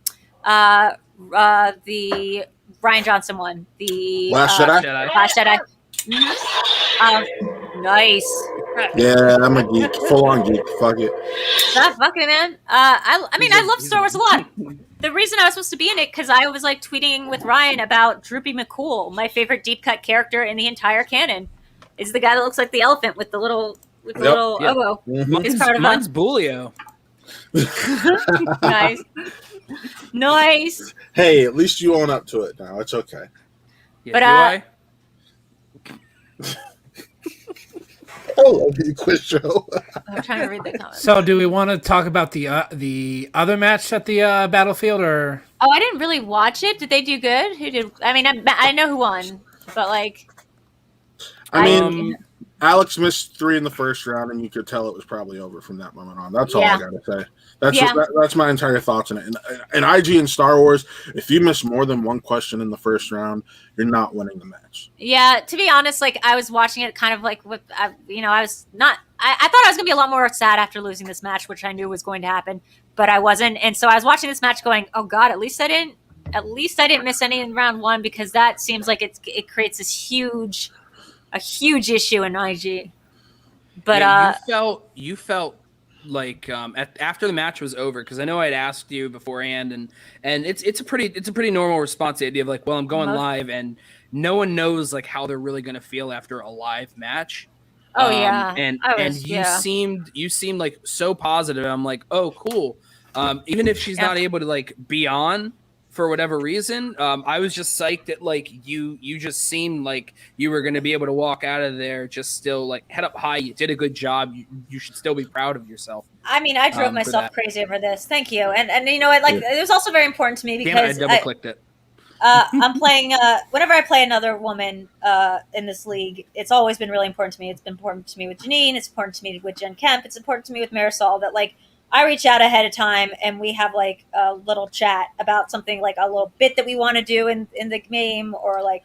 Ryan Johnson one, the Last Jedi. Last Jedi. Nice. Yeah, I'm a geek, full on geek. Fuck it. Fuck it, man. I mean, I love Star Wars a lot. The reason I was supposed to be in it because I was like tweeting with Ryan about Droopy McCool, my favorite deep cut character in the entire canon, is the guy that looks like the elephant with the little oboe. It's part of Mine's Bulio. Nice. Nice. Hey, at least you own up to it now. It's okay. Yeah, But, do I? Oh, the quiz show. I'm trying to read the comments. So, do we want to talk about the other match at the battlefield, or? Oh, I didn't really watch it. Did they do good? Who did? I mean, I know who won, but like, I mean, Alex missed 3 in the first round, and you could tell it was probably over from that moment on. That's all I gotta say. That's my entire thoughts on it. And IG and Star Wars, if you miss more than one question in the first round, you're not winning the match. Yeah, to be honest, like I was watching it kind of like with, I was not. I thought I was gonna be a lot more sad after losing this match, which I knew was going to happen, but I wasn't. And so I was watching this match, going, "Oh God, at least I didn't miss any in round 1 because that seems like it creates this huge issue in IG." But you felt like after the match was over, because I know I'd asked you beforehand, and it's a pretty normal response, the idea of like, well, I'm going live and no one knows like how they're really going to feel after a live match. Oh yeah, and you seemed like so positive. I'm like, oh cool. Even if she's not able to like be on for whatever reason, I was just psyched that like you just seemed like you were going to be able to walk out of there just still like head up high. You did a good job. You should still be proud of yourself. I mean, I drove myself crazy over this. Thank you. And you know what? Like, it was also very important to me because I double clicked it. I'm playing. Whenever I play another woman in this league, it's always been really important to me. It's been important to me with Janine. It's important to me with Jen Kemp. It's important to me with Marisol. That like I reach out ahead of time and we have like a little chat about something, like a little bit that we want to do in the game, or like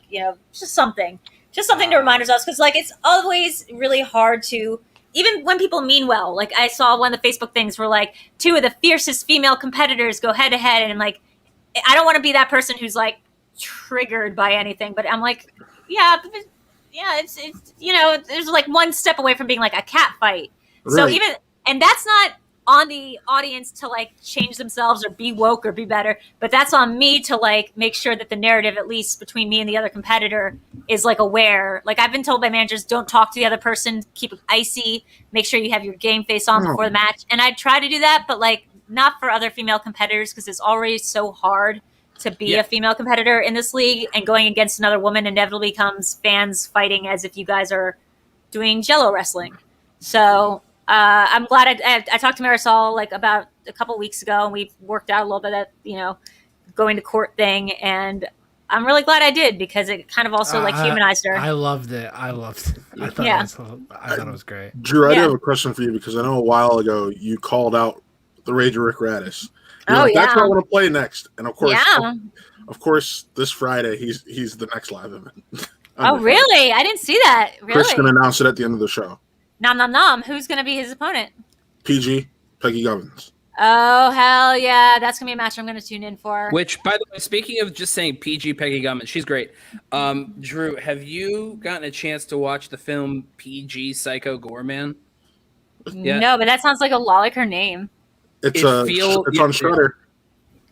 just something to remind ourselves, because like it's always really hard to. Even when people mean well, like I saw one of the Facebook things where like 2 of the fiercest female competitors go head to head, and like I don't want to be that person who's like triggered by anything, but I'm like, it's there's like one step away from being like a cat fight. Right. So and that's not on the audience to like change themselves or be woke or be better, but that's on me to like make sure that the narrative, at least between me and the other competitor, is like aware. Like I've been told by managers, don't talk to the other person, keep it icy, make sure you have your game face on before the match. And I try to do that, but like not for other female competitors, because it's already so hard to be a female competitor in this league, and going against another woman inevitably becomes fans fighting as if you guys are doing Jello wrestling. So I'm glad I talked to Marisol like about a couple weeks ago, and we worked out a little bit of going to court thing, and I'm really glad I did, because it kind of also like humanized her. I loved it. I thought it was great. Drew, I do have a question for you, because I know a while ago you called out the Rager Rick Radis. That's what I want to play next, and of course, this Friday he's the next live event. Oh really? I didn't see that. Really? Chris can announce it at the end of the show. Nom nom nom. Who's going to be his opponent? PG, Peggy Govins. Oh, hell yeah. That's going to be a match I'm going to tune in for. Which, by the way, speaking of just saying PG, Peggy Govins, she's great. Drew, have you gotten a chance to watch the film PG Psycho Goreman? Yeah. No, but that sounds like a lot like her name. It's on Shudder.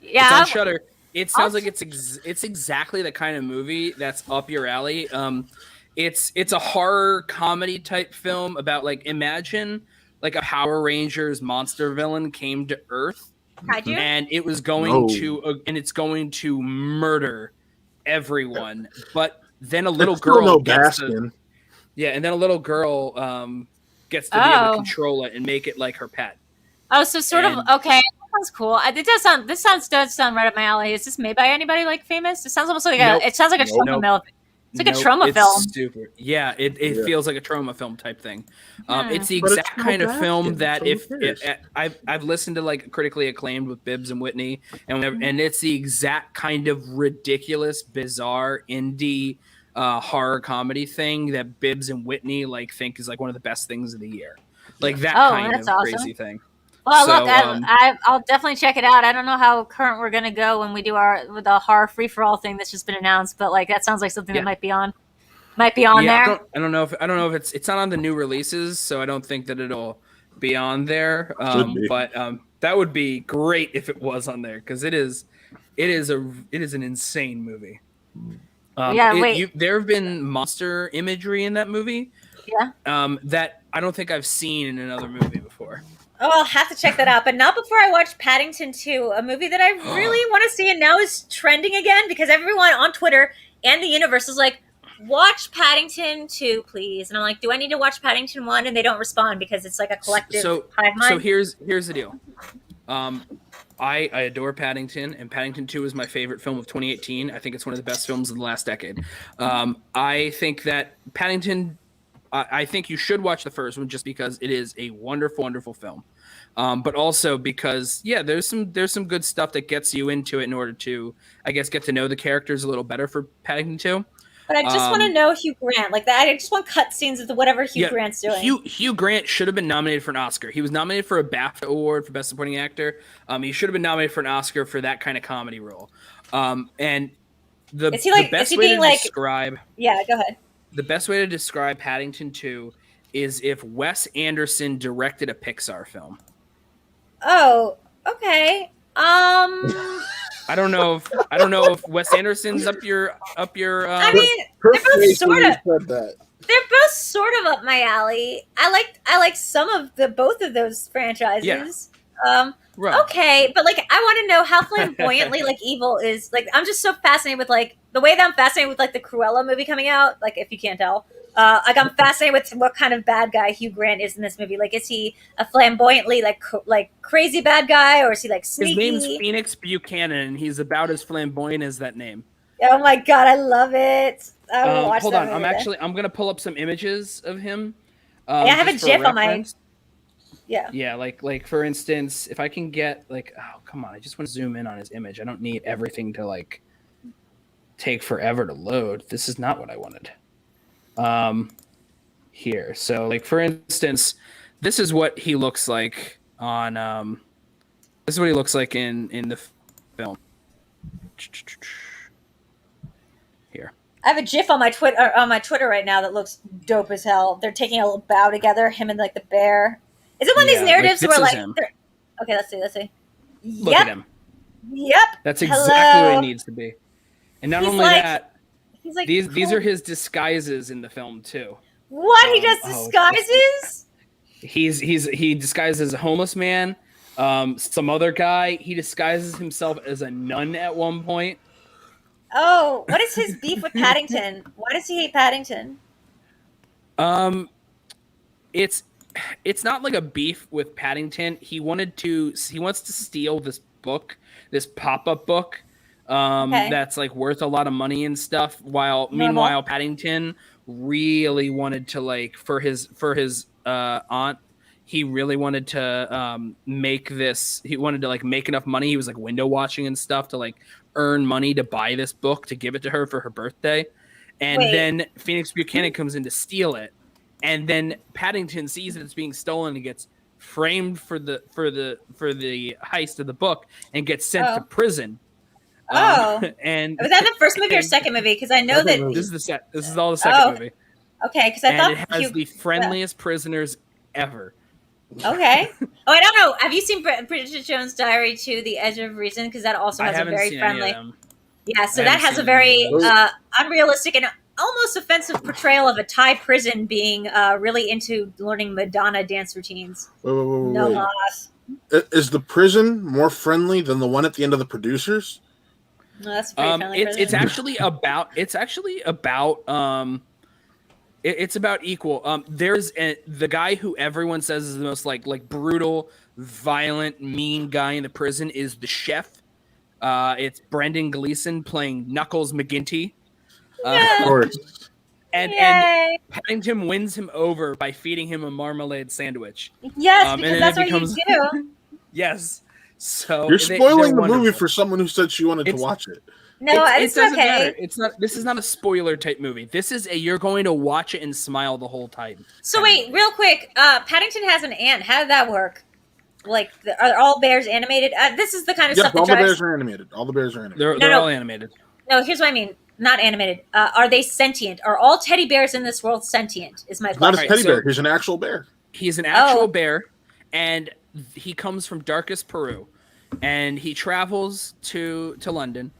Yeah. It's on Shudder. It sounds like it's exactly the kind of movie that's up your alley. It's a horror comedy type film about like, imagine like a Power Rangers monster villain came to Earth, and it was going to murder everyone. But then a little girl gets to be able to control it and make it like her pet. Oh, so sort of okay. That sounds cool. This does sound right up my alley. Is this made by anybody like famous? It sounds almost like it sounds like a trauma film. It's like a trauma film. Stupid. Yeah, it feels like a trauma film type thing. It's the exact kind of film that I've listened to like critically acclaimed with Bibbs and Whitney, and it's the exact kind of ridiculous, bizarre indie horror comedy thing that Bibbs and Whitney like think is like one of the best things of the year. Like that kind of crazy thing. Well, look, I'll definitely check it out. I don't know how current we're going to go when we do the horror free-for-all thing that's just been announced, but like that sounds like something that might be on might be on Yeah, there. I don't know if it's not on the new releases, so I don't think that it'll be on there. Should be. But that would be great if it was on there because it is an insane movie. Yeah, wait. There have been monster imagery in that movie. Yeah. That I don't think I've seen in another movie before. Oh, I'll have to check that out, but not before I watch Paddington 2, a movie that I really want to see and now is trending again because everyone on Twitter and the universe is like, watch Paddington 2, please. And I'm like, do I need to watch Paddington 1? And they don't respond because it's like a collective hive mind. So here's the deal. I adore Paddington, and Paddington 2 is my favorite film of 2018. I think it's one of the best films of the last decade. I think that Paddington, I think you should watch the first one just because it is a wonderful, wonderful film. But also because, yeah, there's some good stuff that gets you into it in order to, I guess, get to know the characters a little better for Paddington 2. But I just want to know Hugh Grant. Like that, I just want cutscenes of whatever Hugh Grant's doing. Hugh Grant should have been nominated for an Oscar. He was nominated for a BAFTA award for Best Supporting Actor. He should have been nominated for an Oscar for that kind of comedy role. And the best way to describe... Yeah, go ahead. The best way to describe Paddington 2 is if Wes Anderson directed a Pixar film. Oh, okay. I don't know if Wes Anderson's up your. I mean, they're both sort of. They're both sort of up my alley. I like some of both of those franchises. Yeah. Right. Okay, but like I want to know how flamboyantly like evil is. Like I'm just so fascinated with like the way that I'm fascinated with like the Cruella movie coming out. Like if you can't tell. Like I'm fascinated with what kind of bad guy Hugh Grant is in this movie. Like, is he a flamboyantly like crazy bad guy, or is he like sneaky? His name's Phoenix Buchanan, and he's about as flamboyant as that name. Oh my god, I love it! I will watch hold that on, movie I'm gonna pull up some images of him. Yeah, I have a GIF on my. Yeah. Yeah, like for instance, if I can get like, oh come on, I just want to zoom in on his image. I don't need everything to like take forever to load. This is not what I wanted. Here. So like for instance, this is what he looks like on this is what he looks like in the film. Here. I have a GIF on my Twitter right now that looks dope as hell. They're taking a little bow together, him and like the bear. Is it one of these narratives where like okay, let's see. Look at him. Yep. That's exactly what he needs to be. And not only that, he's like these are his disguises in the film too. What? He does disguises? He disguises as a homeless man. Some other guy. He disguises himself as a nun at one point. Oh, what is his beef with Paddington? Why does he hate Paddington? It's not like a beef with Paddington. He wants to steal this book, this pop-up book. That's like worth a lot of money and stuff. Meanwhile, Paddington really wanted to like for his aunt. He really wanted to make this. He wanted to like make enough money. He was like window watching and stuff to like earn money to buy this book to give it to her for her birthday. And then Phoenix Buchanan comes in to steal it, and then Paddington sees that it's being stolen and gets framed for the heist of the book and gets sent to prison. And was that the first movie or second movie? Because I know that this is all the second movie. Okay, because I thought it has the friendliest prisoners ever. Okay. Oh, I don't know. Have you seen Bridget Jones' Diary to The Edge of Reason? Because that also has a very friendly. Yeah, so that has a very unrealistic and almost offensive portrayal of a Thai prison being really into learning Madonna dance routines. Wait. Is the prison more friendly than the one at the end of The Producers? No, that's a pretty friendly prison. It's actually about equal. There's the guy who everyone says is the most like brutal, violent, mean guy in the prison is the chef. It's Brendan Gleeson playing Knuckles McGinty. Of course. And Paddington wins him over by feeding him a marmalade sandwich. Yes, because that's what you do. Yes. So you're spoiling the movie for someone who said she wanted to watch it. No, it's doesn't okay. Matter. It's not. This is not a spoiler type movie. This is you're going to watch it and smile the whole time. So wait, real quick. Paddington has an aunt. How did that work? Like, are all bears animated? This is the kind of stuff that all the bears are animated. All the bears are animated. They're all animated. No, here's what I mean. not animated. Are they sentient? Are all teddy bears in this world sentient? Is my He's not a question. teddy bear. so- He's an actual bear. He's an actual Oh. bear, and he comes from darkest Peru, and he travels to London.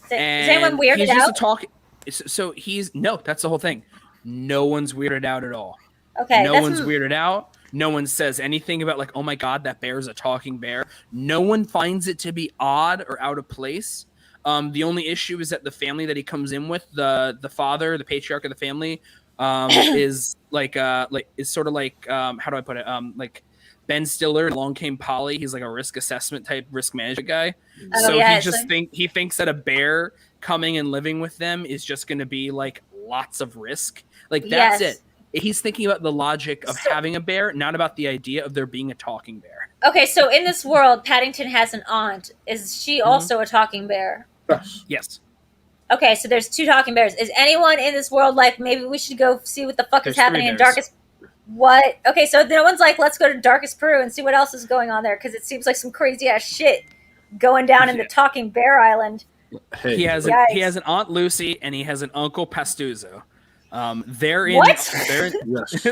Is And anyone weirded he's just out? a talk. So no, that's the whole thing. No one's weirded out at all. Okay, No that's one's weirded out. No one says anything about like, oh my god, that bear's a talking bear. No one finds it to be odd or out of place. The only issue is that the family that he comes in with, the father, the patriarch of the family, is is sort of like how do I put it? Like Ben Stiller, Along Came Polly. He's like a risk assessment type risk management guy. Oh, So yeah, he it's just like- he thinks that a bear coming and living with them is just going to be like lots of risk. Like that's Yes. it. He's thinking about the logic of So- having a bear, not about the idea of there being a talking bear. Okay, so in this world, Paddington has an aunt. Is she also a talking bear? Yes. Yes. Okay, so there's 2 talking bears. Is anyone in this world like, maybe we should go see what the fuck There's is happening 3 in bears. Darkest... What? Okay, so no one's like, let's go to Darkest Peru and see what else is going on there, because it seems like some crazy ass shit going down in the Yeah. Talking Bear Island. Hey, He has Yikes. an Aunt Lucy and he has an Uncle Pastuzo. They're in. What? They're in, yes.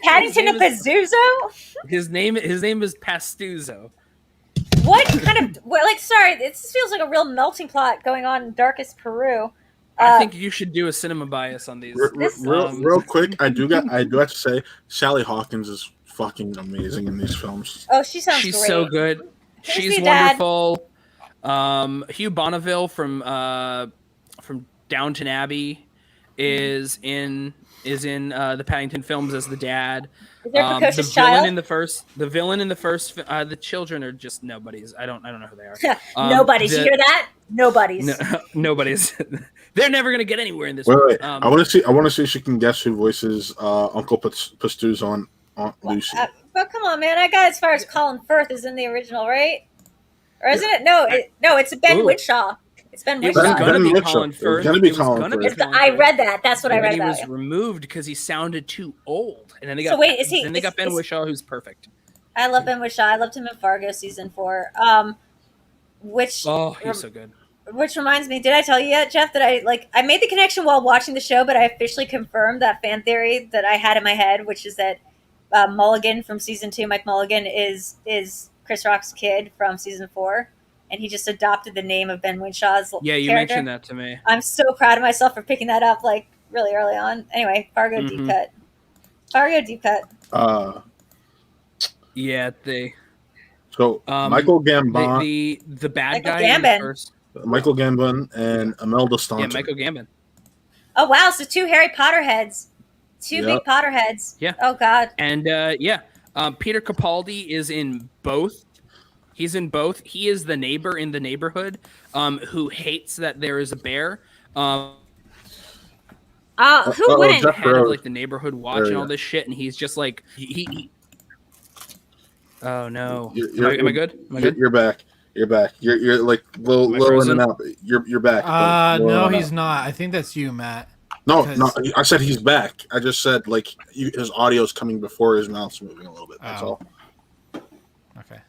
Paddington and Pazuzu? His name is Pastuzo. What kind of... Well, like, sorry, it feels like a real melting pot going on in Darkest Peru. I think you should do a cinema bias on these. Real quick, I do have to say, Sally Hawkins is fucking amazing in these films. Oh, she sounds She's great. so good. Here's She's me, Dad. wonderful. Hugh Bonneville from Downton Abbey is in the Paddington films as the dad. Is there a precocious the villain child? the villain in the first the children are just nobodies. I don't know who they are. Nobody's. You hear that? Nobody's. Nobody's. They're never gonna get anywhere in this. Wait, world. wait. I want to see if she can guess who voices Uncle Pastu's on Aunt Lucy. Well, come on, man. I got as far as Colin Firth is in the original, right? Or isn't it? No, it's Ben Ooh. Whishaw. It's Ben It was Whishaw. gonna be Mitchell. Colin It was Firth. gonna be It was Colin gonna be Firth. It's the, Colin I Firth. read that. That's what I And read he was about. removed because he sounded too old. And then they So got wait, is he- Then they got Ben is- Whishaw, who's perfect. I love Ben Whishaw. I loved him in Fargo season 4. Which Oh, he's so good. which reminds me, did I tell you yet, Jeff, that I made the connection while watching the show, but I officially confirmed that fan theory that I had in my head, which is that Mulligan from season 2, Mike Mulligan, is Chris Rock's kid from season 4, and he just adopted the name of Ben Winshaw's Yeah, you character. mentioned that to me. I'm so proud of myself for picking that up like really early on. Anyway, Fargo deep Mhm. cut. Fargo deep cut. Yeah, they So Michael Gambon, the bad Michael guy in the Gambon. first. Michael Gambon, and Imelda Yeah, Staunton. Michael Gambon. Oh wow, so 2 Harry Potter heads. 2 Yep. big Potter heads. Yeah. Oh god. And Peter Capaldi is in both. He's in both. He is the neighbor in the neighborhood who hates that there is a bear. Who Uh-oh, wouldn't? Jeff- Head of Rose. like the neighborhood watch There and you all go. this shit, and he's just like he Oh no! You're- Am I good? Am I You're, good? you're back. You're back. You're like little Am I in frozen? and out. You're back. Low No, in and he's not. I think that's you, Matt. No, Because- I said he's back. I just said like his audio's coming before his mouth's moving a little bit. That's Oh. all. Okay.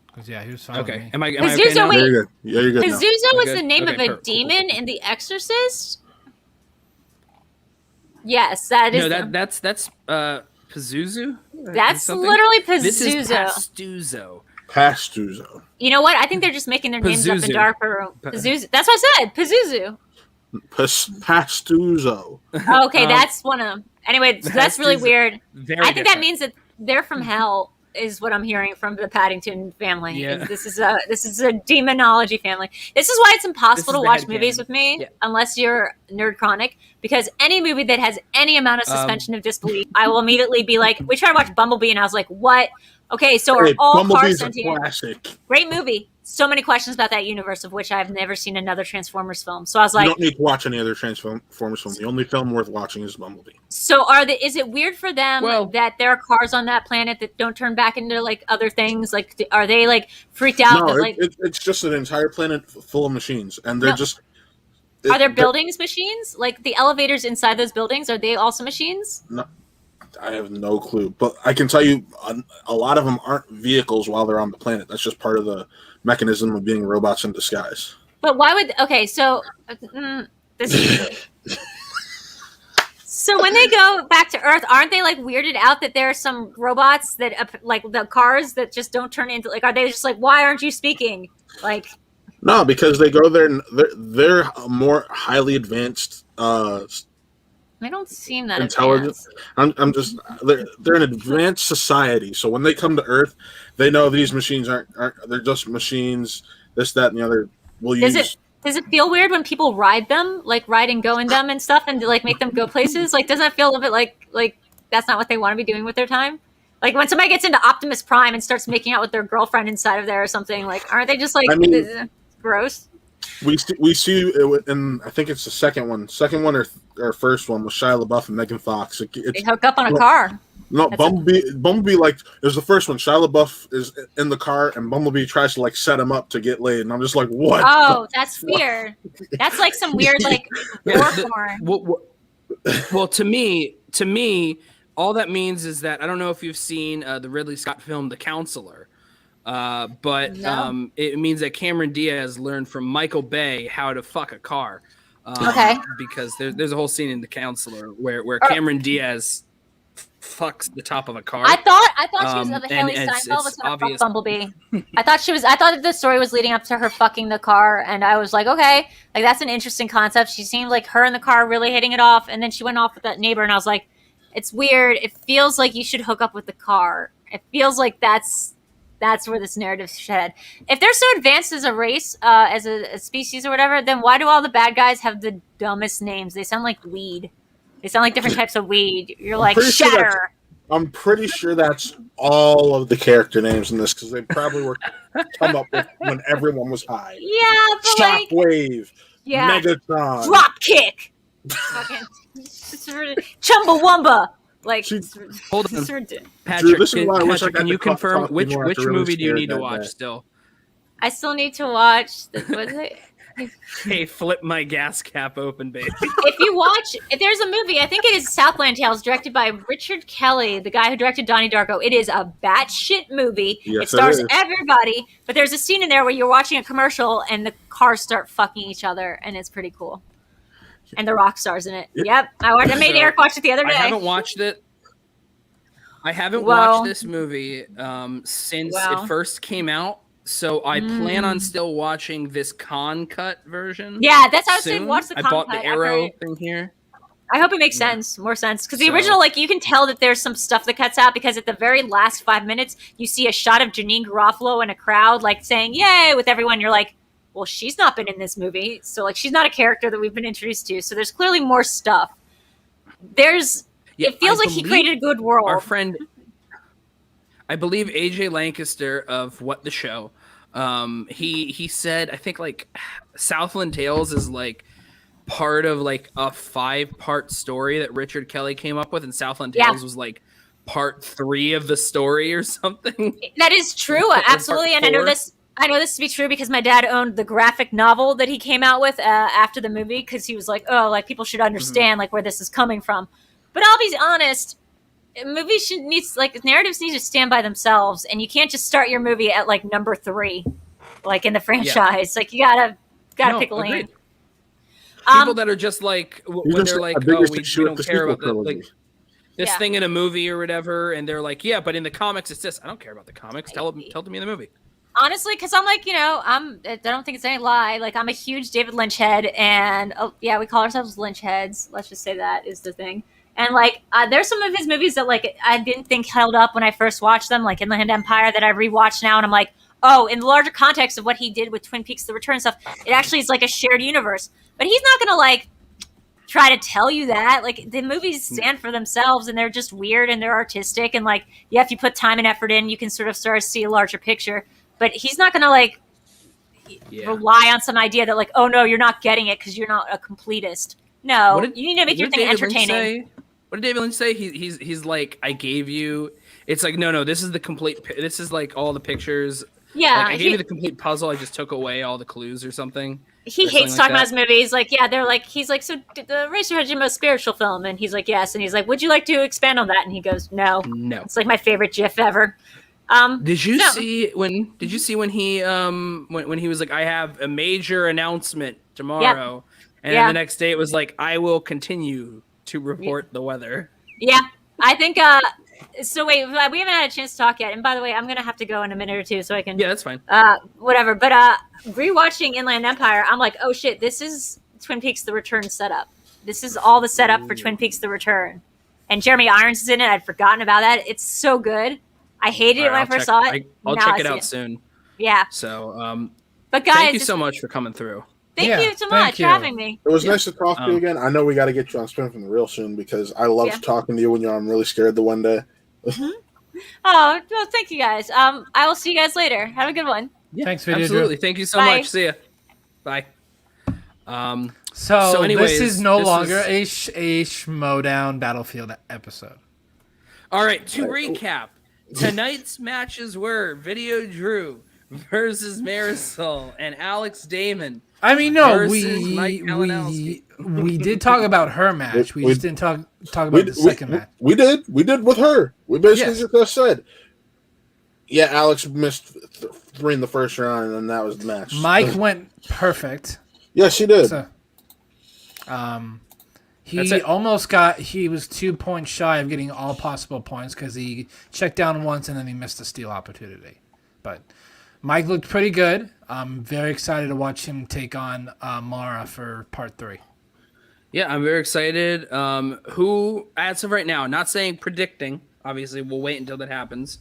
Because yeah, he was fine with Okay. me. Am I Pazuzu, okay now? wait. Yeah, you're good. Yeah, you're good now. Pazuzu was Okay. the name Okay, of a cool, cool, demon cool. in The Exorcist. Yes, that is. No, that's Pazuzu. that's something? literally This is Pazuzu. Pastuzo. Pastuzo. You know what? I think they're just making their names up in Pazuzu. darker room. Pazuzu. That's what I said. Pazuzu. Pastuzo. Oh, okay, Um, that's one of them. Anyway, so that's really Pastuzo. weird. Very I think that different. means that they're from hell. Is what I'm hearing from the Paddington family. Yeah. This is a demonology family. This is why it's impossible This to is the watch head movies canon. with me Yeah. unless you're nerd chronic. Because any movie that has any amount of suspension of disbelief, I will immediately be like, "We tried to watch Bumblebee," and I was like, "What? Okay, so are Hey, all cars Bumblebee's a sentient?" classic. Great movie. So many questions about that universe of which I've never seen another Transformers film. So I was You like, don't need to watch any other Transformers film. The only film worth watching is Bumblebee. so is it weird for them Well- that there are cars on that planet that don't turn back into like other things? Like, are they like freaked out No, that like it's just an entire planet full of machines, and they're No. just. are there buildings machines? Like the elevators inside those buildings, are they also machines? I have no clue, but I can tell you a lot of them aren't vehicles while they're on the planet. That's just part of the mechanism of being robots in disguise. But why would So when they go back to Earth, aren't they like weirded out that there are some robots that like the cars that just don't turn into like? Are they just like, why aren't you speaking? Like, No, because they go there and they're more highly advanced. they don't seem that Intelligent. advanced. They're an advanced society. So when they come to Earth, they know these machines aren't they're just machines. This, that, and the other. Does it feel weird when people ride them, like ride and go in them and stuff, and like make them go places? Like, doesn't it feel a little bit like that's not what they want to be doing with their time? Like when somebody gets into Optimus Prime and starts making out with their girlfriend inside of there or something, like aren't they just like gross? We see it in, I think it's the second one or first one with Shia LaBeouf and Megan Fox. They hook up on a car. No, Bumblebee, like, there's the first one. Shia LaBeouf is in the car, and Bumblebee tries to, like, set him up to get laid. And I'm just like, what? Oh, that's weird. That's like some weird, like, war porn. Well, to me, all that means is that I don't know if you've seen the Ridley Scott film, The Counselor, but No. It means that Cameron Diaz learned from Michael Bay how to fuck a car. Okay. Because there's a whole scene in The Counselor where Cameron Diaz fucks the top of a car. I thought she was the Haley it's Steinfeld was gonna obvious. fuck Bumblebee. I thought that the story was leading up to her fucking the car, and I was like, okay, like that's an interesting concept. She seemed like her in the car really hitting it off, and then she went off with that neighbor, and I was like, it's weird. It feels like you should hook up with the car. It feels like that's where this narrative should head. If they're so advanced as a race, as a species or whatever, then why do all the bad guys have the dumbest names? They sound like weed. They sound like different types of weed. You're like Shatter. I'm pretty sure that's all of the character names in this, because they probably were come up with when everyone was high. Yeah, but Shockwave, yeah, Megatron, Dropkick, fucking Chumbawamba. Like, Hold on, Patrick. Drew, this is why I wish I Can got you to talk confirm to you which more after really movie do you scared need to that watch day. still? I still need to watch. What is it? Hey, flip my gas cap open, baby. If there's a movie, I think it is Southland Tales, directed by Richard Kelly, the guy who directed Donnie Darko. It is a batshit movie. Yes, it stars it is. everybody, but there's a scene in there where you're watching a commercial and the cars start fucking each other, and it's pretty cool. And the rock stars in it. Yep, I made Eric watch it the other day. I haven't watched it. I haven't watched this movie since it first came out. So I plan on still watching this con cut version. Yeah, that's how I was saying. Watch the con I bought cut. the Arrow thing here. I hope it makes more sense. Because the original, like, you can tell that there's some stuff that cuts out, because at the very last 5 minutes, you see a shot of Janine Garofalo in a crowd, like, saying, yay, with everyone. You're like, well, she's not been in this movie. So, like, she's not a character that we've been introduced to. So there's clearly more stuff. It feels like he created a good world. Our friend, I believe AJ Lancaster of What the Show, he said, I think, like, Southland Tales is like part of like a 5-part story that Richard Kelly came up with, and Southland Tales was like part 3 of the story or something. That is true, absolutely. And I know this to be true because my dad owned the graphic novel that he came out with after the movie, because he was like, oh, like, people should understand like where this is coming from. But I'll be honest, movies narratives need to stand by themselves, and you can't just start your movie at like number 3, like in the franchise. Like, you gotta pick a lane. Agreed. People that are just like, when they're like, oh, we don't care about this thing in a movie or whatever, and they're like, yeah, but in the comics it's this. I don't care about the comics. Tell it to me in the movie. Honestly, because I'm like, I don't think it's any lie. Like, I'm a huge David Lynch head, and we call ourselves Lynch heads. Let's just say that is the thing. And like, there's some of his movies that like I didn't think held up when I first watched them, like Inland Empire, that I rewatched now, and I'm like, oh, in the larger context of what he did with Twin Peaks: The Return and stuff, it actually is like a shared universe. But he's not gonna like try to tell you that. Like, the movies stand for themselves, and they're just weird and they're artistic, and like, yeah, if you put time and effort in, you can sort of start to see a larger picture. But he's not gonna like rely on some idea that like, oh no, you're not getting it because you're not a completist. No, you need to make your thing entertaining. What did David Lynch say? He's like, I gave you. It's like, no, this is the complete. This is like all the pictures. Yeah, like, I gave you the complete puzzle. I just took away all the clues or something. He hates talking about his movies. Like, yeah, they're like, he's like, so the Eraserhead's your most spiritual film, and he's like, yes, and he's like, would you like to expand on that? And he goes, no. No. It's like my favorite GIF ever. Did you No. see when? Did you see when he when he was like, I have a major announcement tomorrow, and then Yeah. the next day it was like, I will continue to report the weather. Yeah, I think. So wait, we haven't had a chance to talk yet. And by the way, I'm gonna have to go in a minute or two so I can. Yeah, that's fine. Whatever. But rewatching Inland Empire, I'm like, oh shit, this is Twin Peaks: The Return setup. This is all the setup for Twin Peaks: The Return. And Jeremy Irons is in it. I'd forgotten about that. It's so good. I hated it when I first saw it. I'll Now check I it see out soon. Yeah. So, But guys, thank you so much for coming through. Thank Yeah, you so thank much you. for having me. It was nice to talk to you again. I know we got to get you on Spin from the Real soon because I loved talking to you when you're on Really Scared the one day. Oh, well, thank you guys. I will see you guys later. Have a good one. Yeah, Thanks, Video absolutely. Drew. Thank you so Bye. much. See ya. Bye. So anyways, this is no this longer was- a Schmoedown Battlefield episode. All right, to recap, tonight's matches were Video Drew versus Marisol and Alex Damon. I mean, no, Versus Mike Kalinowski. we did talk about her match. We just didn't talk about the second match. We did with her. We basically Yes. just said, yeah, Alex missed 3 in the first round, and then that was the match. Mike went perfect. Yes, he did. So, That's he it. almost got. He was 2 points shy of getting all possible points because he checked down once and then he missed a steal opportunity. But Mike looked pretty good. I'm very excited to watch him take on Mara for part 3. Yeah, I'm very excited. Who, as of right now, not saying predicting, obviously we'll wait until that happens.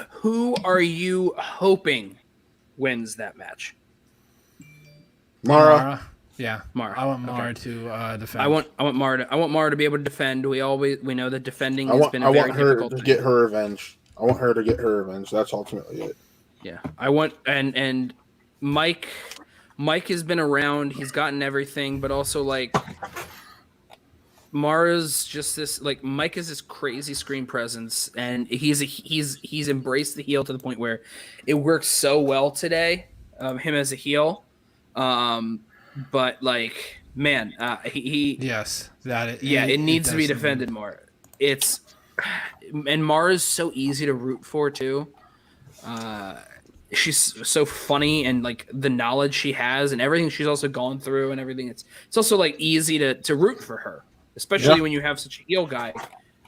Who are you hoping wins that match? Mara. Yeah, Mara. I want Mara Okay. to defend. I want Mara to be able to defend. We know that defending I has want been a very her difficult to thing. get her revenge. I want her to get her revenge. That's ultimately it. Yeah, I want and Mike has been around. He's gotten everything, but also like Mara's just this like Mike is this crazy screen presence, and he's embraced the heel to the point where it works so well today. Him as a heel, but like man, he yes, it needs to be does. defended more. It's and Mara's so easy to root for too. She's so funny and like the knowledge she has and everything she's also gone through and everything. It's also like easy to root for her, especially when you have such a heel guy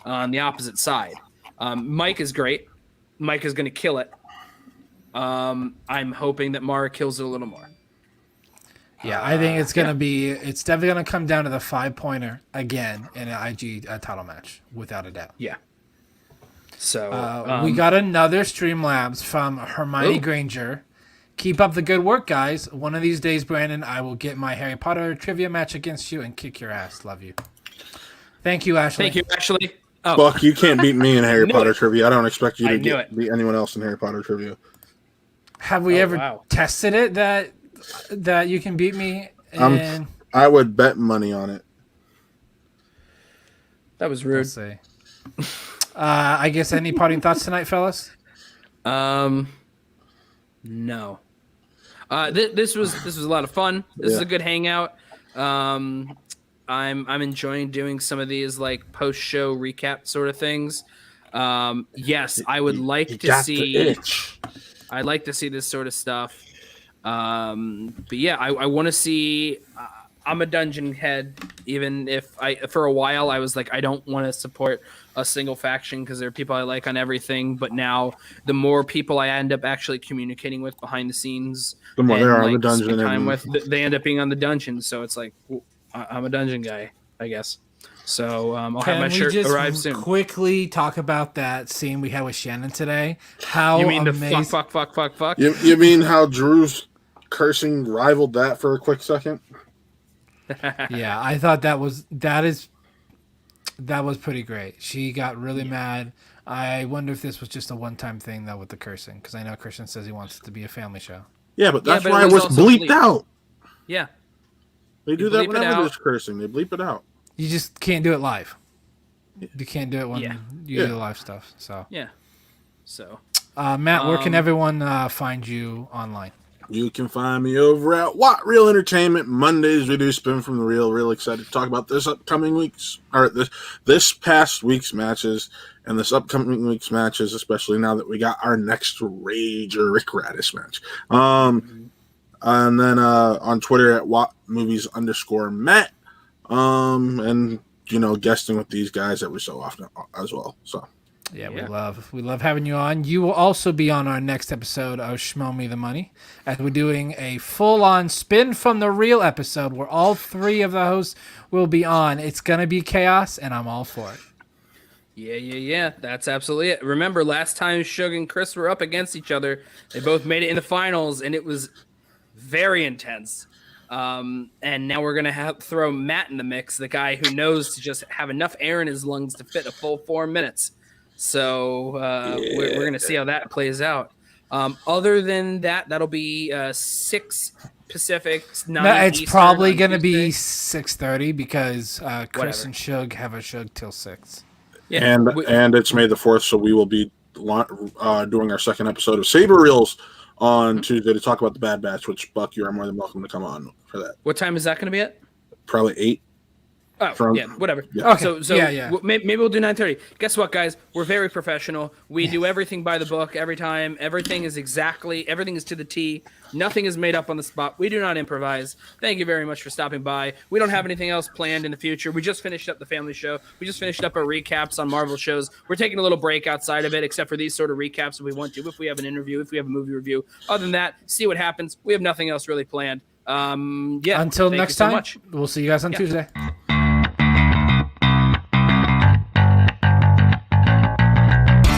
on the opposite side. Mike is great. Mike is going to kill it. I'm hoping that Mara kills it a little more. Yeah, I think it's gonna be. It's definitely gonna come down to the 5-pointer again in an IG title match, without a doubt. Yeah. So we got another Streamlabs from Hermione Ooh. Granger. Keep up the good work, guys. One of these days, Brandon, I will get my Harry Potter trivia match against you and kick your ass. Love you. Thank you, Ashley. Thank you, Ashley. Oh, Buck, you can't beat me in Harry Knew Potter it. trivia. I don't expect you I to knew it. beat anyone else in Harry Potter trivia. Have we ever wow. tested it that you can beat me? And I would bet money on it. that was rude. let's see. I guess any parting thoughts tonight, fellas? No. This was a lot of fun. This is Yeah. a good hangout. I'm enjoying doing some of these like post show recap sort of things. Yes, I would like You to got see. the itch. I'd like to see this sort of stuff. But yeah, I want to see. I'm a dungeon head, even if for a while I was like, I don't want to support a single faction because there are people I like on everything. But now, the more people I end up actually communicating with behind the scenes, The more and, they're on like, the dungeon. spend time and- with, they end up being on the dungeon. So it's like, I'm a dungeon guy, I guess. So I'll have my Can we shirt just arrive soon. quickly talk about that scene we had with Shannon today? How You mean amazing! the fuck? You mean how Drew's cursing rivaled that for a quick second? Yeah, I thought that was pretty great. She got really mad. I wonder if this was just a one-time thing though with the cursing, because I know Christian says he wants it to be a family show. Yeah, but that's but why it it was was also bleeped bleeped. out. Yeah. They do You that bleep it whenever out. there's cursing. They bleep it out. You just can't do it live. You can't do it when Yeah. you Yeah. do live stuff. So, Yeah. So Matt, where can everyone find you online? You can find me over at What Real Entertainment. Mondays we do Spin from the Real. Real excited to talk about this upcoming week's or this past week's matches and this upcoming week's matches, especially now that we got our next Rage or Rick Radish match. And then on Twitter at WhatMovies_Matt. And guesting with these guys every so often as well. So. Yeah, we love having you on. You will also be on our next episode of Schmoe Me the Money, as we're doing a full-on Spin from the Real episode where all three of the hosts will be on. It's gonna be chaos, and I'm all for it. Yeah. That's absolutely it. Remember, last time Shug and Chris were up against each other, they both made it in the finals, and it was very intense. And now we're gonna throw Matt in the mix, the guy who knows to just have enough air in his lungs to fit a full 4 minutes. So we're going to see how that plays out. Other than that, that'll be 6 Pacific, 9 No, it's Eastern probably going to Tuesday. be 6:30 because Chris Whatever. and Shug have a Shug till 6. Yeah, And it's May the 4th, so we will be doing our second episode of Saber Reels on Tuesday to talk about the Bad Batch, which, Buck, you are more than welcome to come on for that. what time is that going to be at? Probably 8. Oh, yeah, whatever. Yeah. Okay. So Yeah. maybe we'll do 9:30. Guess what, guys? We're very professional. We do everything by the book every time. Everything is to the T. Nothing is made up on the spot. We do not improvise. Thank you very much for stopping by. We don't have anything else planned in the future. We just finished up the family show. We just finished up our recaps on Marvel shows. We're taking a little break outside of it, except for these sort of recaps if we want to, if we have an interview, if we have a movie review. Other than that, see what happens. We have nothing else really planned. Until thank next you so time, much. we'll see you guys on Tuesday.